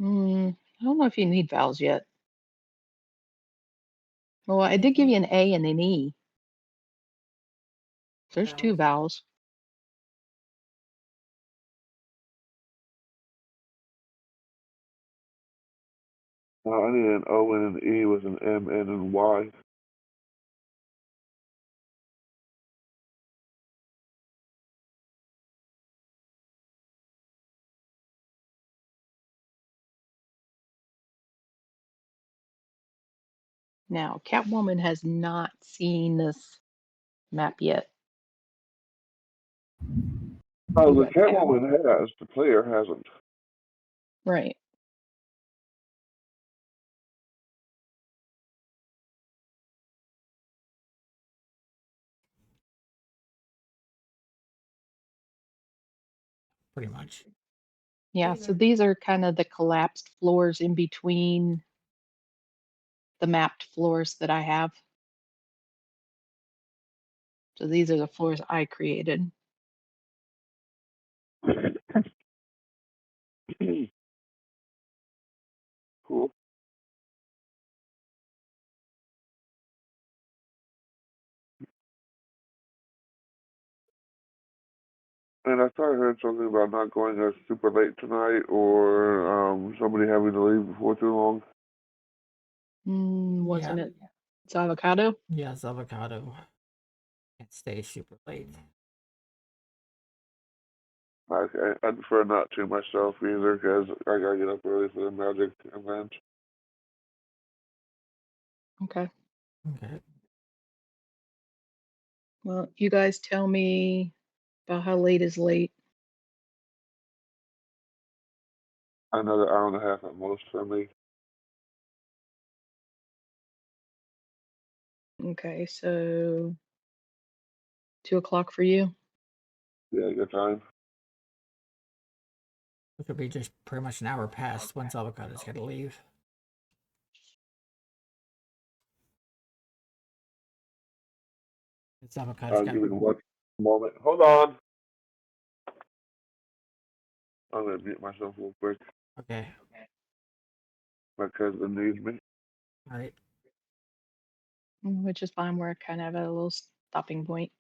Speaker 1: I don't know if you need vowels yet. Well, I did give you an A and an E. There's 2 vowels.
Speaker 7: I need an O and an E with an M and an Y.
Speaker 1: Now, Catwoman has not seen this map yet.
Speaker 7: Oh,
Speaker 1: You
Speaker 7: the
Speaker 1: got Cat-
Speaker 7: Catwoman has. The player hasn't.
Speaker 1: Right.
Speaker 2: Pretty much.
Speaker 1: Yeah, so these are kind of the collapsed floors in between the mapped floors that I have. So these are the floors I created.
Speaker 7: Cool. And I thought I heard something about not going super late tonight, or somebody having to leave before too long.
Speaker 1: Wasn't it? It's avocado.
Speaker 2: Yeah, it's avocado. Can't stay super late.
Speaker 7: Okay, I prefer not to myself either, because I gotta get up early for the magic event.
Speaker 1: Okay.
Speaker 2: Okay.
Speaker 1: Well, you guys tell me about how late is late.
Speaker 7: Another hour and a half at most for me.
Speaker 1: Okay, so 2 o'clock for you.
Speaker 7: Yeah, good time.
Speaker 2: It could be just pretty much an hour past once avocado's got to leave. It's avocado's
Speaker 7: I'll
Speaker 2: got.
Speaker 7: give it one moment. Hold on. I'm gonna mute myself real quick.
Speaker 2: Okay.
Speaker 7: My cousin needs me.
Speaker 2: All right.
Speaker 1: Which is fine. We're kind of at a little stopping point.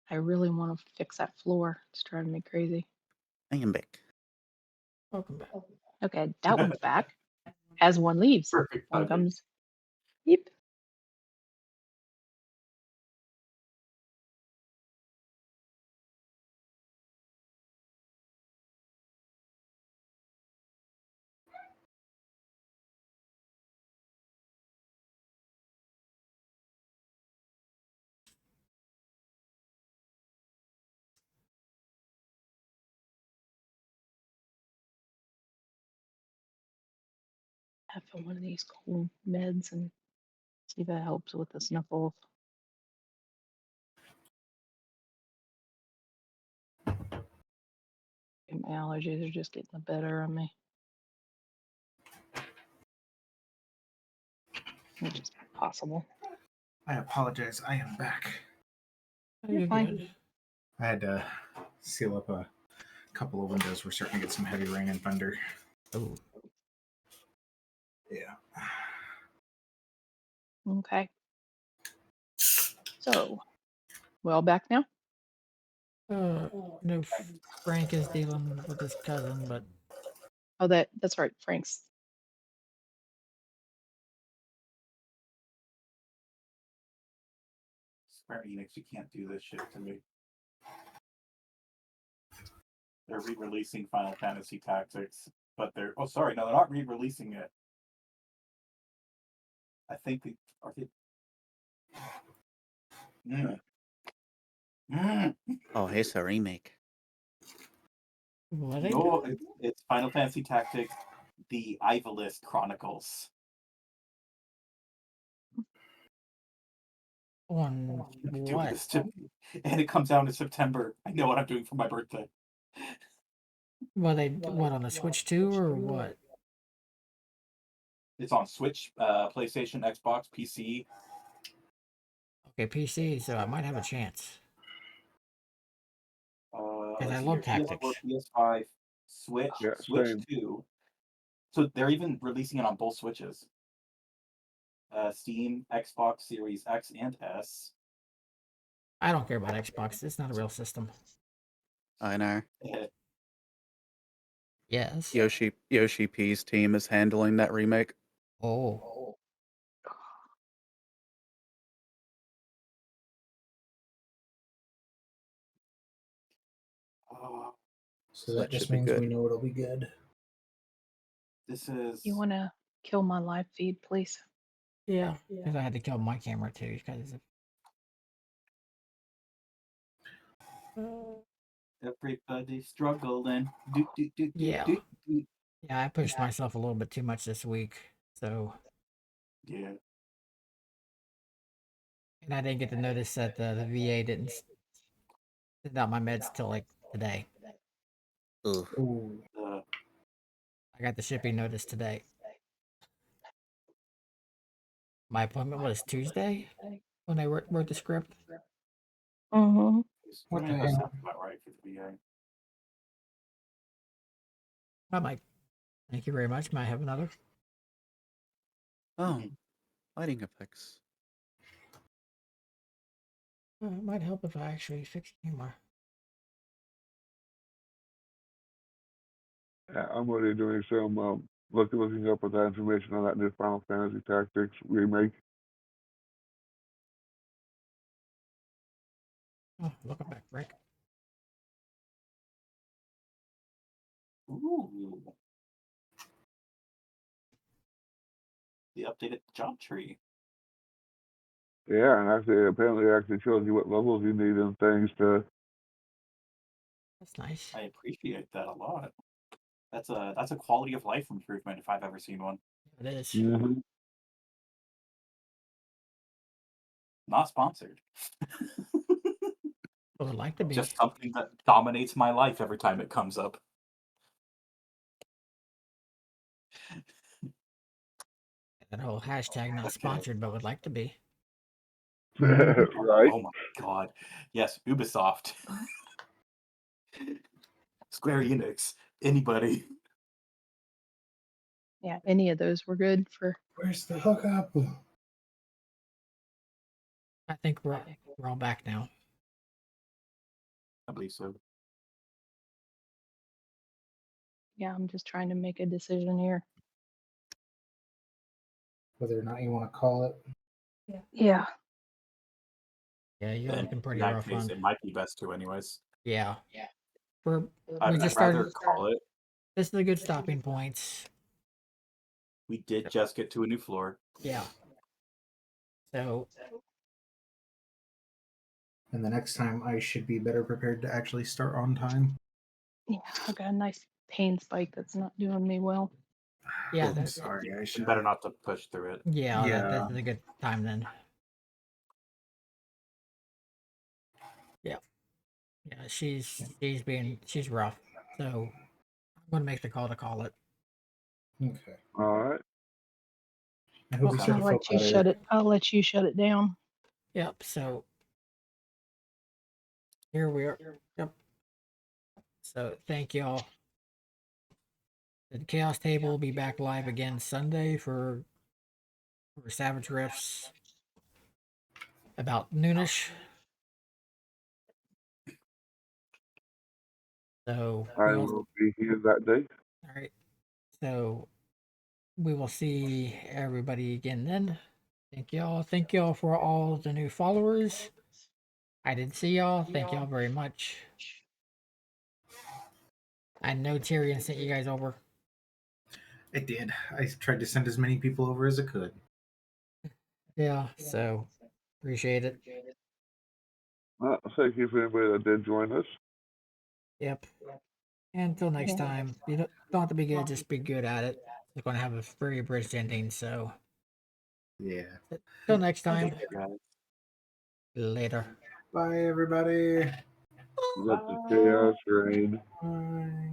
Speaker 1: I really want to fix that floor. It's driving me crazy.
Speaker 3: I am back.
Speaker 2: Welcome back.
Speaker 1: Okay, that one's back. As one leaves,
Speaker 5: Perfect
Speaker 1: one
Speaker 5: timing.
Speaker 1: comes. Yep. Have one of these cool meds and see if that helps with the snuffles. My allergies are just getting the better of me. Which is possible.
Speaker 6: I apologize. I am back.
Speaker 1: You're fine.
Speaker 2: Good.
Speaker 6: I had to seal up a couple of windows. We're starting to get some heavy rain and thunder.
Speaker 2: Oh,
Speaker 6: Yeah.
Speaker 1: Okay. So, well, back now?
Speaker 2: no. Frank is dealing with his cousin, but
Speaker 1: Oh, that's right. Frank's.
Speaker 5: Square Enix, you can't do this shit to me. They're re-releasing Final Fantasy Tactics, but they're they're not re-releasing it. I think they are.
Speaker 3: Oh, it's a remake.
Speaker 2: what?
Speaker 5: No, it's Final Fantasy Tactics: The Ivalice Chronicles.
Speaker 2: On
Speaker 5: Do
Speaker 2: what?
Speaker 5: this to me. And it comes out in September. I know what I'm doing for my birthday.
Speaker 2: What on the Switch 2 or what?
Speaker 5: It's on Switch, PlayStation, Xbox, PC.
Speaker 2: Okay, PC, so I might have a chance.
Speaker 5: Let's
Speaker 2: I
Speaker 5: see
Speaker 2: love
Speaker 5: here.
Speaker 2: tactics.
Speaker 5: PS4, PS5, Switch,
Speaker 7: Yeah,
Speaker 5: Switch
Speaker 7: same.
Speaker 5: 2. So they're even releasing it on both Switches. Steam, Xbox Series X and S.
Speaker 2: I don't care about Xbox. It's not a real system.
Speaker 3: I know.
Speaker 2: Yes.
Speaker 3: Yoshi P's team is handling that remake.
Speaker 2: Oh.
Speaker 6: So
Speaker 3: That
Speaker 6: that just
Speaker 3: should be
Speaker 6: means
Speaker 3: good.
Speaker 6: we know it'll be good.
Speaker 5: This is.
Speaker 1: You want to kill my live feed, please?
Speaker 2: Yeah. Because I had to kill my camera too. Because
Speaker 5: Everybody struggling.
Speaker 2: Yeah. Yeah, I pushed myself a little bit too much this week. So.
Speaker 5: Yeah.
Speaker 2: And I didn't get to notice that the VA didn't send out my meds till like today.
Speaker 3: Ugh.
Speaker 6: Ooh.
Speaker 2: I got the shipping notice today. My appointment was Tuesday when I wrote the script.
Speaker 1: Mm-hmm.
Speaker 6: What the
Speaker 5: That
Speaker 6: hell?
Speaker 5: sounds about right for the VA.
Speaker 2: I'm like, thank you very much. May I have another?
Speaker 3: Oh, lighting effects.
Speaker 2: It might help if I actually fix the camera.
Speaker 7: Yeah, I'm already doing some looking up at that information on that new Final Fantasy Tactics remake.
Speaker 2: Oh, welcome back, Rick.
Speaker 5: Ooh. The updated job tree.
Speaker 7: Yeah, and apparently it actually shows you what levels you need and things to.
Speaker 2: That's nice.
Speaker 5: I appreciate that a lot. That's a quality of life improvement if I've ever seen one.
Speaker 2: It is.
Speaker 7: Mhm.
Speaker 5: Not sponsored.
Speaker 2: I would like to be.
Speaker 5: Just something that dominates my life every time it comes up.
Speaker 2: That whole hashtag not sponsored, but would like to be.
Speaker 7: Right?
Speaker 5: Oh my god. Yes, Ubisoft. Square Enix. Anybody.
Speaker 1: Yeah, any of those were good for.
Speaker 6: Where's the hookup?
Speaker 2: I think we're all back now.
Speaker 5: I believe so.
Speaker 1: Yeah, I'm just trying to make a decision here.
Speaker 6: Whether or not you want to call it.
Speaker 1: Yeah.
Speaker 2: Yeah, you're
Speaker 5: Then
Speaker 2: looking
Speaker 5: in
Speaker 2: pretty
Speaker 5: that
Speaker 2: rough
Speaker 5: case,
Speaker 2: on.
Speaker 5: it might be best to anyways.
Speaker 2: Yeah. We
Speaker 5: I'd
Speaker 2: just
Speaker 5: rather
Speaker 2: started.
Speaker 5: call it.
Speaker 2: This is a good stopping points.
Speaker 5: We did just get to a new floor.
Speaker 2: Yeah. So.
Speaker 6: And the next time I should be better prepared to actually start on time.
Speaker 1: Yeah, I've got a nice pain spike that's not doing me well.
Speaker 2: Yeah,
Speaker 6: I'm sorry, Aisha.
Speaker 5: And better not to push through it.
Speaker 2: Yeah,
Speaker 6: Yeah.
Speaker 2: This is a good time then. Yeah. Yeah, she's rough. So I'm gonna make the call to call it.
Speaker 6: Okay.
Speaker 7: All right.
Speaker 6: I hope you
Speaker 5: I'll
Speaker 6: start to feel
Speaker 1: let you
Speaker 6: better.
Speaker 1: shut it. I'll let you shut it down.
Speaker 2: Yep, so here we are. Yep. So thank y'all. The Chaos Table will be back live again Sunday for Savage Rifts about noonish. So
Speaker 7: I will be here that day.
Speaker 2: all right. So we will see everybody again then. Thank y'all. Thank y'all for all the new followers. I did see y'all. Thank y'all very much. I know Tyrion sent you guys over.
Speaker 6: I did. I tried to send as many people over as I could.
Speaker 2: Yeah, so appreciate it.
Speaker 7: Thank you for anybody that did join us.
Speaker 2: Yep. And until next
Speaker 1: Yeah.
Speaker 2: time, you don't have to be good, just be good at it. We're going to have a very abridged ending, so
Speaker 6: Yeah.
Speaker 2: till next time.
Speaker 5: Guys.
Speaker 2: Later.
Speaker 4: Bye, everybody.
Speaker 7: Let the chaos reign.
Speaker 4: Bye.